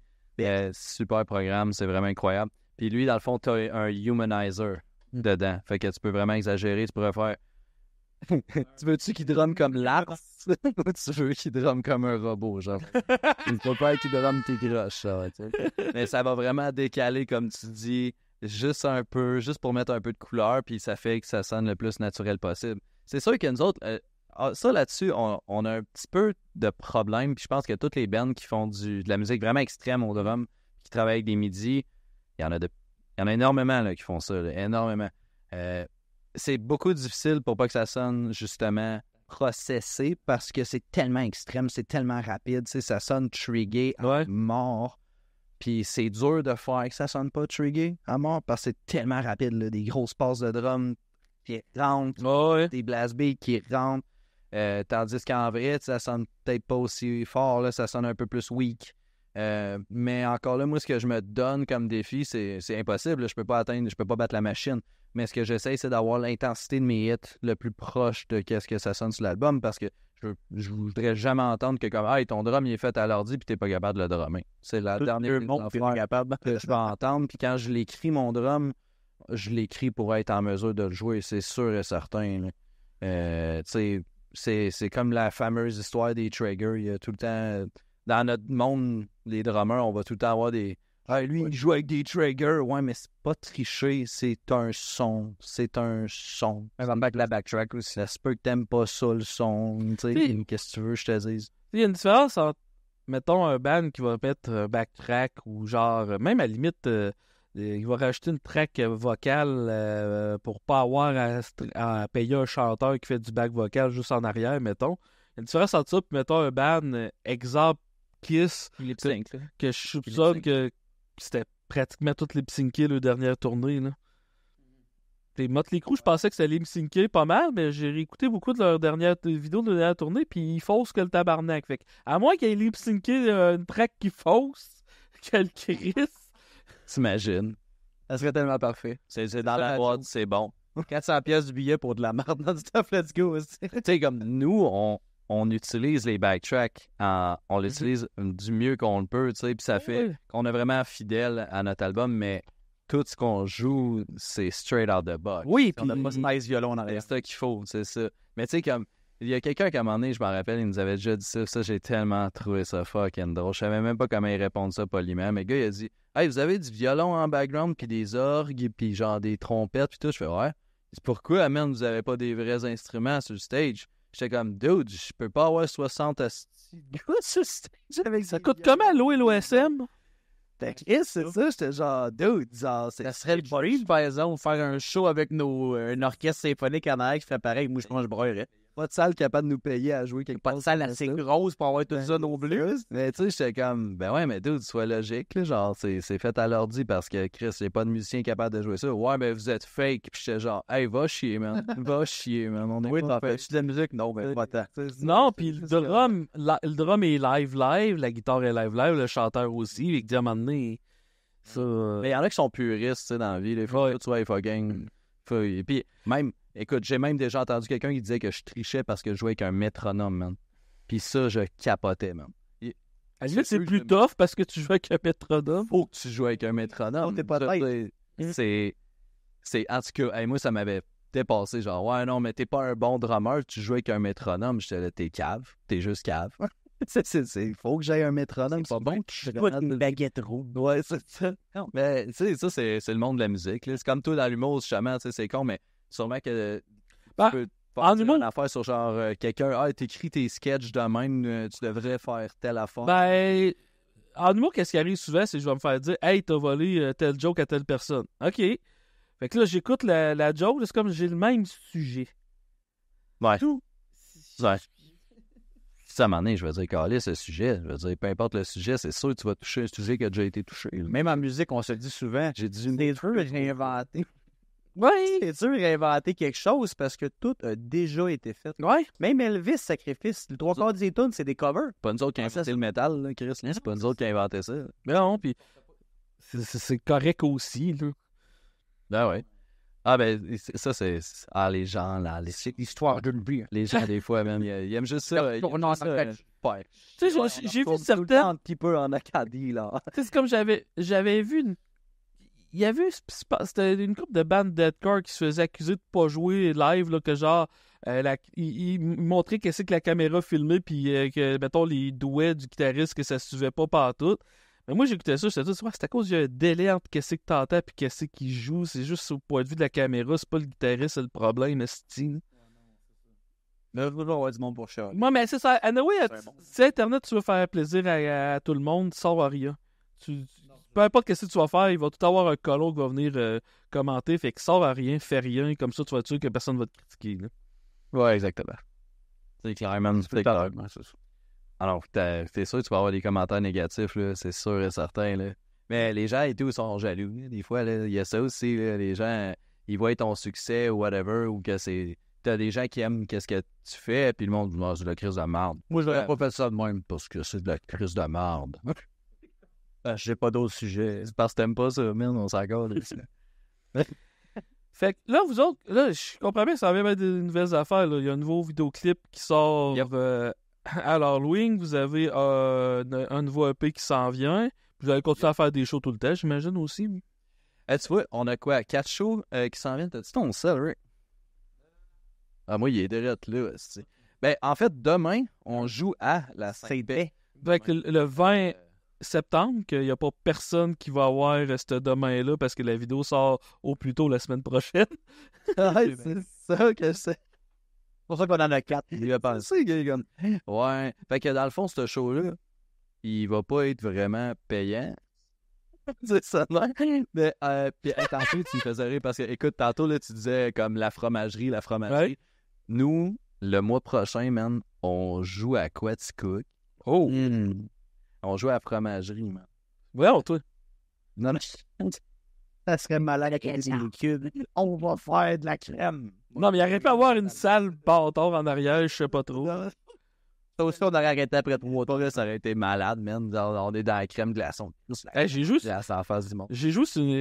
S3: Super programme, c'est vraiment incroyable. Puis lui, dans le fond, tu as un humanizer dedans. Fait que tu peux vraiment exagérer. Tu pourrais faire. Tu veux-tu qu'il drumme comme Lars ou tu veux qu'il drumme comme un robot, genre? Il faut pas qu'il drumme tes croches, ça, tu sais. Mais ça va vraiment décaler, comme tu dis, juste un peu, juste pour mettre un peu de couleur, puis ça fait que ça sonne le plus naturel possible. C'est sûr que nous autres, ça là-dessus, on a un petit peu de problème, puis je pense que toutes les bands qui font de la musique vraiment extrême au drum, qui travaillent avec des midis, il y en a énormément là, qui font ça, là, énormément. C'est beaucoup difficile pour pas que ça sonne justement
S2: Processé parce que c'est tellement extrême, c'est tellement rapide, tu sais, ça sonne trigger à mort. Puis c'est dur de faire que ça sonne pas trigger à mort parce que c'est tellement rapide, là, des grosses passes de drum qui rentrent, des blast beats qui rentrent. Tandis qu'en vrai, ça sonne peut-être pas aussi fort, là, ça sonne un peu plus weak. Mais encore là, moi, ce que je me donne comme défi, c'est impossible. Là, je peux pas battre la machine. Mais ce que j'essaie, c'est d'avoir l'intensité de mes hits le plus proche de qu'est-ce que ça sonne sur l'album parce que je voudrais jamais entendre que comme « Hey, ton drum, il est fait à l'ordi puis t'es pas capable de le drummer. » C'est la dernière affaire capable que je vais entendre. Puis quand je l'écris, mon drum, je l'écris pour être en mesure de le jouer, c'est sûr et certain. Tu sais, c'est comme la fameuse histoire des triggers. Il y a tout le temps... Dans notre monde, les drummers, on va tout le temps avoir des... Ah, lui, il joue avec des triggers. Ouais, mais c'est pas tricher, c'est un son. C'est un son. Même avec la backtrack aussi.
S3: Ça se peut que t'aimes pas ça, le son. Tu sais, qu'est-ce que tu veux, je te dise.
S1: Il y a une différence entre, mettons, un band qui va mettre un backtrack ou genre, même à la limite, il va rajouter une track vocale pour pas avoir à payer un chanteur qui fait du back vocal juste en arrière, mettons. Il y a une différence entre ça, puis mettons un band, exemple, Kiss, que je soupçonne que c'était pratiquement toutes les synqués leur dernière tournée. Là. Les Motley Crue, je pensais que c'était les synqués pas mal, mais j'ai réécouté beaucoup de leurs dernières vidéos de leur dernière tournée, puis ils faussent que le tabarnak. Fait que, à moins qu'il y ait lip synqué une track qui fausse, quel Chris.
S3: T'imagines?
S2: Ça serait tellement parfait.
S3: C'est dans la boîte, c'est bon.
S2: 400 pièces du billet pour de la merde dans du stuff, let's go aussi.
S3: Tu sais, comme nous, on utilise les backtracks, on l'utilise du mieux qu'on le peut, tu sais, puis ça fait qu'on est vraiment fidèle à notre album, mais tout ce qu'on joue, c'est straight out the box.
S2: Oui, puis on n'a pas ce nice violon en arrière.
S3: C'est ça qu'il faut, c'est ça. Mais tu sais, comme, il y a quelqu'un qui à un moment donné, je me rappelle, il nous avait déjà dit ça, j'ai tellement trouvé ça fucking drôle. Je savais même pas comment il répondre ça poliment, mais le gars, il a dit « Hey, vous avez du violon en background, puis des orgues, puis genre des trompettes, puis tout. » Je fais « Ouais. » C'est pourquoi, man, vous avez pas des vrais instruments sur le stage? J'étais comme, dude, je peux pas avoir 60 gars sur stage avec
S1: ça. Coûte comment louer l'OSM?
S2: C'est ça, j'étais genre, dude, genre, ça serait le bruit, par exemple, faire un show avec un orchestre symphonique en arrière qui ferait pareil. Moi, je broyerais.
S3: Pas de salle capable de nous payer à jouer quelque
S2: part. Pas de salle assez grosse pour avoir tout ça non plus.
S3: Mais tu sais, j'étais comme, ben ouais, mais dude, sois logique, là, genre, c'est fait à l'ordi parce que Chris, il n'y a pas de musicien capable de jouer ça. Ouais, mais vous êtes fake. Puis j'étais genre, hey, va chier, man. Va chier, man. On est
S2: t'en fais-tu de la musique? Non, ben, pas tant.
S1: Non, puis le drum est live, la guitare est live, le chanteur aussi. Et que, à un moment donné, ça...
S3: Mais il y en a qui sont puristes, tu sais, dans la vie. Il faut que tu sois fucking... Et puis, même... Écoute, j'ai même déjà entendu quelqu'un qui disait que je trichais parce que je jouais avec un métronome, man. Puis ça, je capotais, man.
S1: À la limite, c'est plus tough parce que tu joues avec un métronome.
S3: Faut que tu joues avec un métronome.
S2: Non, t'es pas tête.
S3: C'est... En tout cas, moi, ça m'avait dépassé. Genre, ouais, non, mais t'es pas un bon drummer, tu joues avec un métronome. J'étais là, t'es cave. T'es juste cave.
S2: Faut que j'aille un métronome.
S3: C'est pas bon.
S2: Je dois une baguette rouge.
S3: Ouais, c'est ça. Non, mais tu sais, ça, c'est le monde de la musique. Là. C'est comme toi dans l'humour, justement, tu sais, c'est con, mais sûrement que tu peux faire une affaire sur genre quelqu'un, t'écris tes sketchs de même, tu devrais faire telle affaire.
S1: Ben, en humour, qu'est-ce qui arrive souvent, c'est que je vais me faire dire, hey, t'as volé tel joke à telle personne. OK. Fait que là, j'écoute la joke, c'est comme j'ai le même sujet.
S3: Ouais.
S1: Tout.
S3: Ouais. Ça m'en est, je veux dire, calé ce sujet. Je veux dire, peu importe le sujet, c'est sûr que tu vas toucher un sujet qui a déjà été touché.
S2: Même en musique, on se dit souvent, j'ai dit des trucs que j'ai inventé.
S1: Ouais.
S2: C'est dur d'inventer quelque chose parce que tout a déjà été fait.
S1: Ouais.
S2: Même Elvis Sacrifice, le 3/4 des tunes, c'est des covers.
S3: Pas nous autres qui a inventé le métal, là, Chris. C'est pas nous autres qui a inventé ça.
S1: Mais non, puis c'est correct aussi, là.
S3: Ben ouais. Ah ben, ça c'est... Ah, les gens, là,
S2: C'est l'histoire d'une vie.
S3: les gens, des fois, même, ils aiment juste ça. Ils aiment juste ça.
S1: Tu sais, j'ai vu
S2: Tout le
S1: certaines...
S2: temps un petit peu en Acadie, là.
S1: Tu sais, c'est comme j'avais vu il y avait c'était une couple de bandes deathcore qui se faisaient accuser de pas jouer live, là, que genre ils montraient qu'est-ce que la caméra filmait, puis que, mettons, les douets du guitariste, que ça se suivait pas partout. Mais moi, j'écoutais ça, je me disais, c'est à cause qu'il y a un délai entre qu'est-ce que t'entends puis qu'est-ce qu'il joue, c'est juste au point de vue de la caméra, c'est pas le guitariste, c'est le problème, esti.
S2: Mais on va avoir du monde pour ça.
S1: Moi, mais c'est ça. Anyway,
S2: C'est bon.
S1: si Internet, tu veux faire plaisir à tout le monde, sors à rien. Peu importe ce que tu vas faire, il va tout avoir un colon qui va venir commenter. Fait que sors à rien, fais rien, comme ça tu vas être sûr que personne va te critiquer. Là.
S3: Ouais, exactement. C'est clairement, c'est clair.
S2: C'est ça.
S3: Alors, t'es sûr que tu vas avoir des commentaires négatifs, là, c'est sûr et certain, là. Mais les gens et tout sont jaloux. Là. Des fois, là, il y a ça aussi, là, les gens, ils voient ton succès ou whatever, ou que c'est... T'as des gens qui aiment qu'est-ce que tu fais, puis le monde dit, c'est de la crise de merde.
S2: Moi, j'aurais
S3: Ouais.
S2: pas fait ça de même parce que c'est de la crise de merde. J'ai pas d'autres sujets.
S3: C'est parce que t'aimes pas ça, man, on s'accorde.
S1: Fait que là, vous autres, là, je comprends bien que ça va même être des nouvelles affaires. Là. Il y a un nouveau vidéoclip qui sort à l'Halloween. Vous avez un nouveau EP qui s'en vient. Vous allez continuer à faire des shows tout le temps, j'imagine aussi.
S3: Tu vois, on a quoi? 4 shows qui s'en viennent? T'as-tu ton sel, Rick? Ah, moi, il est direct là. C'est... Ben, en fait, demain, on joue à la Sainte-Paix.
S1: Fait que le 20 septembre, qu'il n'y a pas personne qui va avoir ce demain-là parce que la vidéo sort au plus tôt la semaine prochaine.
S3: Ouais, c'est ça que c'est.
S2: C'est pour ça qu'on en a 4.
S3: Il va penser qu'il est comme... Ouais. Fait que dans le fond, ce show-là, il va pas être vraiment payant. C'est ça, non? Mais, puis, tantôt, tu me faisais rire parce que, écoute, tantôt, là, tu disais comme la fromagerie.
S1: Ouais.
S3: Nous, le mois prochain, man, on joue à Quaticook.
S1: Oh!
S3: On joue à la fromagerie, man.
S1: Voyons, toi.
S3: Non, non.
S2: Ça serait malade avec des cubes. On va faire de la crème.
S1: Non, mais il aurait pu avoir une salle bâtard en arrière, je sais pas trop.
S2: Ça aussi, on aurait arrêté après 3
S3: Pas vrai, ça aurait été malade, man. On est dans la crème glaçon.
S1: Hey, j'ai joué
S3: C'est en face du monde.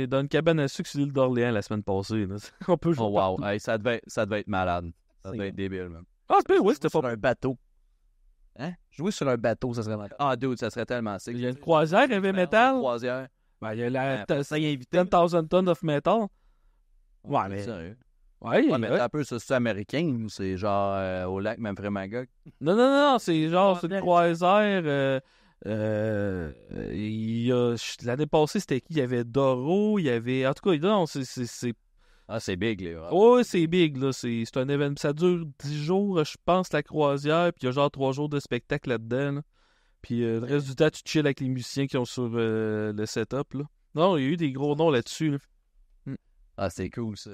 S1: dans une cabane à sucre sur l'île d'Orléans la semaine passée. Là. On peut jouer.
S3: Oh, wow. Hey, ça devait être malade. Ça devait être débile, man.
S1: Ah, c'est bien, oui, c'était
S2: sur
S1: pas.
S2: un bateau.
S3: Hein?
S2: Jouer sur un bateau, ça serait malade.
S3: Ah, dude, ça serait tellement sick.
S1: Il y a une croisière heavy metal.
S3: Croisière.
S1: Ben, il y a la
S3: Ça y est invité.
S1: 10,000 Tons of Metal. Ouais, mais.
S3: Sérieux?
S1: Ouais,
S3: Ouais, mais
S1: ouais.
S3: un peu, ça, c'est américain ou c'est genre au lac Memphremagog?
S1: Non, c'est genre, c'est une croisière. L'année passée, c'était qui? Il y avait Doro, il y avait. En tout cas, non, c'est.
S3: Ah, c'est big, là.
S1: Ouais, c'est big, là. C'est un événement. Ça dure 10 jours, je pense, la croisière. Puis il y a genre 3 jours de spectacle là-dedans. Là. Puis le reste du temps, tu chill avec les musiciens qui ont sur le setup, là. Non, il y a eu des gros noms là-dessus, là.
S3: Ah, c'est cool, ça.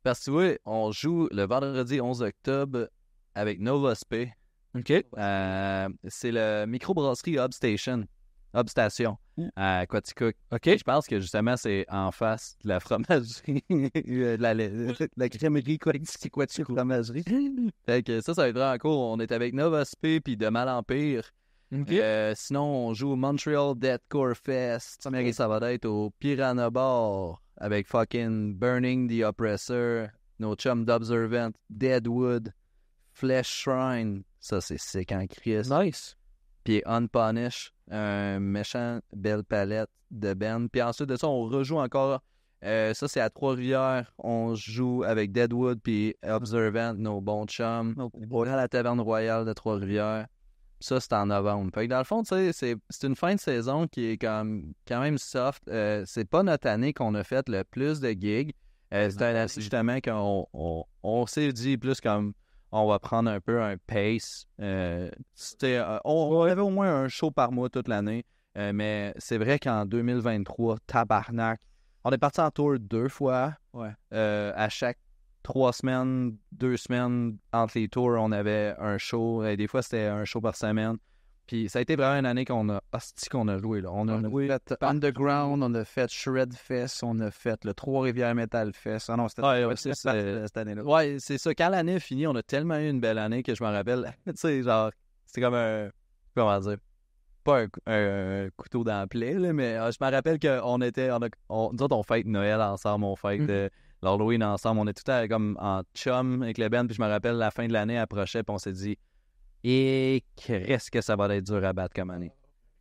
S3: Parce que, tu vois, on joue le vendredi 11 octobre avec Nova Sp.
S1: OK.
S3: C'est le microbrasserie Hub Station. Hub Station à Quaticook.
S1: OK.
S3: Je pense que justement, c'est en face de la fromagerie. la crèmerie Quaticook fromagerie. Fait que ça va être vraiment cool. On est avec Nova Sp puis de Mal en Pire.
S1: OK.
S3: Sinon, on joue au Montreal Deathcore Fest. Ça va être au Piranha Bar avec fucking Burning the Oppressor, nos chums d'Observant, Deadwood, Flesh Shrine. Ça, c'est sick en Christ.
S1: Nice.
S3: Puis Unpunish, un méchant belle palette de band. Puis ensuite de ça, on rejoue encore. Ça, c'est à Trois-Rivières. On joue avec Deadwood puis Observant, nos bons chums. À la Taverne Royale de Trois-Rivières. Ça, c'est en novembre. Fait que dans le fond, tu sais, c'est une fin de saison qui est quand même soft. C'est pas notre année qu'on a fait le plus de gigs. C'est une année justement qu'on s'est dit plus comme on va prendre un peu un pace. On avait au moins un show par mois toute l'année. Mais c'est vrai qu'en 2023, tabarnak, on est parti en tour 2 fois.
S2: Ouais.
S3: À chaque 3 semaines, 2 semaines entre les tours, on avait un show. Et des fois, c'était un show par semaine. Puis ça a été vraiment une année qu'on a joué, là. On a
S2: On
S3: joué...
S2: a fait Underground, on a fait Shred Fest, on a fait le Trois-Rivières Metal Fest. Ah non, c'était cette année-là.
S3: Ouais, c'est ça. Quand l'année est finie, on a tellement eu une belle année que je me rappelle. Tu sais, genre, c'était comme un... Comment dire? Pas un couteau dans la plaie, là, mais je me rappelle qu'on était... nous autres, on fête Noël ensemble, on fête l'Halloween ensemble. On est tout à comme en chum avec le band. Puis je me rappelle, la fin de l'année approchait, puis on s'est dit... Et qu'est-ce que ça va être dur à battre comme année?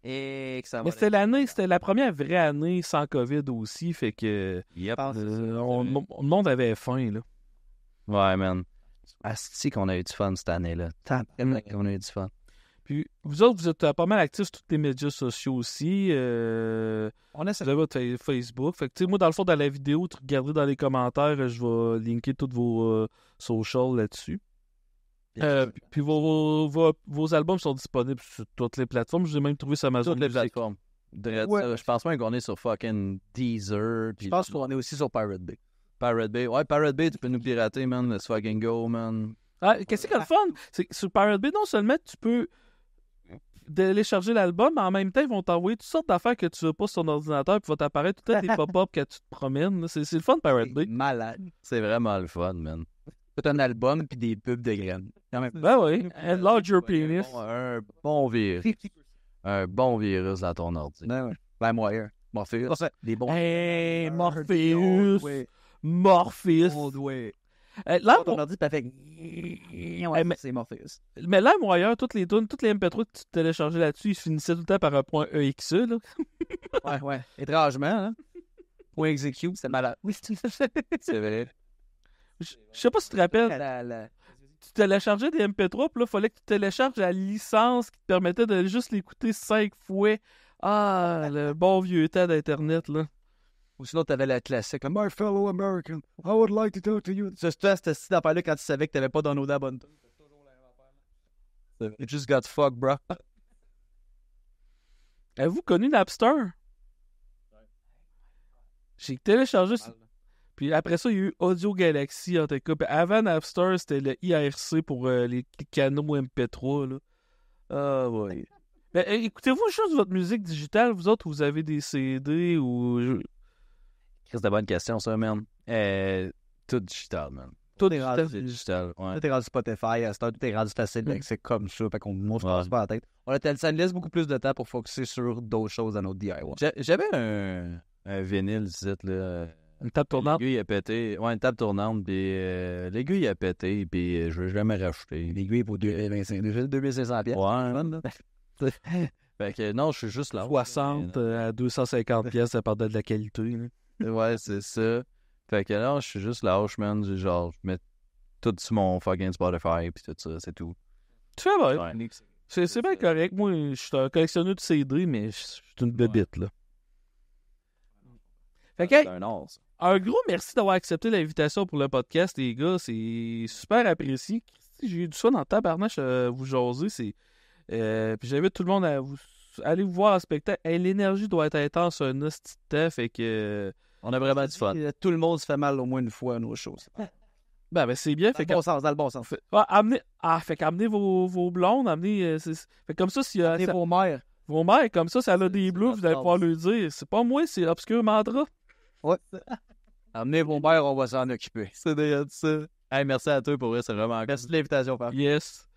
S3: Et que ça va
S1: Mais c'était la première vraie année sans COVID aussi, fait que
S3: Yep.
S1: le monde avait faim, là.
S3: Ouais, man. Asti qu'on a eu du fun cette année-là. Qu'on a eu du fun.
S1: Puis vous autres, vous êtes pas mal actifs sur tous les médias sociaux aussi.
S2: On essaie.
S1: Vous avez votre Facebook. Fait que, tu sais, moi, dans le fond, dans la vidéo, tu regarderas dans les commentaires, je vais linker toutes vos socials là-dessus. Puis vos albums sont disponibles sur toutes les plateformes. J'ai même trouvé ça Amazon
S3: Toutes les
S1: Music.
S3: plateformes.
S2: Ouais.
S3: Je pense même qu'on est sur fucking Deezer.
S2: Je pense qu'on est aussi sur Pirate Bay.
S3: Pirate Bay. Ouais, Pirate Bay, tu peux nous pirater, man. Let's fucking go, man.
S1: Ah, qu'est-ce que le fun? C'est que sur Pirate Bay, non seulement tu peux télécharger l'album, mais en même temps, ils vont t'envoyer toutes sortes d'affaires que tu veux pas sur ton ordinateur, puis va t'apparaître tout le temps des pop-up que tu te promènes. Là. C'est le fun, Pirate Bay.
S2: Malade.
S3: C'est vraiment le fun, man.
S2: C'est un album puis des pubs de graines. Quand même.
S1: Ben oui. Enlarge your penis.
S3: Un bon virus. Un bon virus dans ton ordi.
S2: Ouais. LimeWire. Morpheus. Des bons.
S1: Hey, Morpheus. Morpheus. Là,
S2: On a dit parfait. Ouais, c'est Morpheus.
S1: mais là, moi, toutes les tunes, toutes les MP3 que tu téléchargeais là-dessus, ils finissaient tout le temps par un point .exe, là.
S2: Ouais. Étrangement, hein. Point execute, c'est malade. Oui,
S3: C'est vrai.
S1: Je sais pas si tu te rappelles, tu téléchargeais des MP3, puis là, il fallait que tu télécharges la licence qui te permettait de juste l'écouter 5 fois. Ah, le bon vieux temps d'Internet, là.
S2: Ou sinon, t'avais la classique. My fellow American, I would like to talk to you. C'était cette style d'affaire-là quand tu savais que t'avais pas downloadé la bonne tune. It just got fucked, bro.
S1: Avez-vous connu Napster? J'ai téléchargé... Puis après ça, il y a eu Audio Galaxy, en tout cas. Puis avant Napster, c'était le IRC pour les canaux MP3, là. Ah, ouais. Mais écoutez-vous juste votre musique digitale, vous autres, vous avez des CD ou...
S3: C'est de bonne question, ça, man. Tout digital, man.
S1: Tout
S2: est
S1: digital.
S3: C'est digital, ouais.
S2: Tout est rendu Spotify, à cette heure, tout est rendu facile, c'est comme ça, fait qu'on ne se passe
S3: Ouais.
S2: pas la tête. Ça nous laisse beaucoup plus de temps pour focuser sur d'autres choses dans notre DIY.
S3: J'avais un vinyle, ici, là.
S1: Une table tournante.
S3: L'aiguille a pété. Ouais, une table tournante, puis l'aiguille a pété, puis je l'ai jamais racheté.
S2: L'aiguille vaut 2500 pièces.
S3: Ouais. Fait que non, je suis juste là.
S1: 60 à 250 pièces, ça part de la qualité, là.
S3: Ouais, c'est ça. Fait que non, je suis juste lâche, man. Genre, je mets tout sur mon fucking Spotify, puis tout ça, c'est tout.
S1: Tu fais bien.
S3: Ouais.
S1: C'est bien correct. Moi, je suis un collectionneur de CD, mais je suis une bébite, là. Fait que,
S3: C'est un art, ça.
S1: un gros merci d'avoir accepté l'invitation pour le podcast, les gars. C'est super apprécié. J'ai eu du fun en tabarnache à vous jaser. Puis j'invite tout le monde à aller vous voir en spectacle. Hey, l'énergie doit être intense un hostie de temps, fait que...
S3: On a vraiment du fun.
S2: Tout le monde se fait mal au moins une fois à nos choses.
S1: Ben c'est bien. Fait que...
S2: Dans le bon sens.
S1: Fait qu'amenez vos blondes, fait comme ça, s'il y a...
S2: Amenez vos mères.
S1: Vos mères, comme ça a des bleus, vous allez pouvoir leur dire, c'est pas moi, c'est Obscur Mantra.
S2: Ouais. Amenez vos mères, on va s'en occuper.
S3: C'est déjà ça. Hey, merci à toi pour vrai, c'est vraiment cool.
S2: Merci de l'invitation, Fab.
S1: Yes.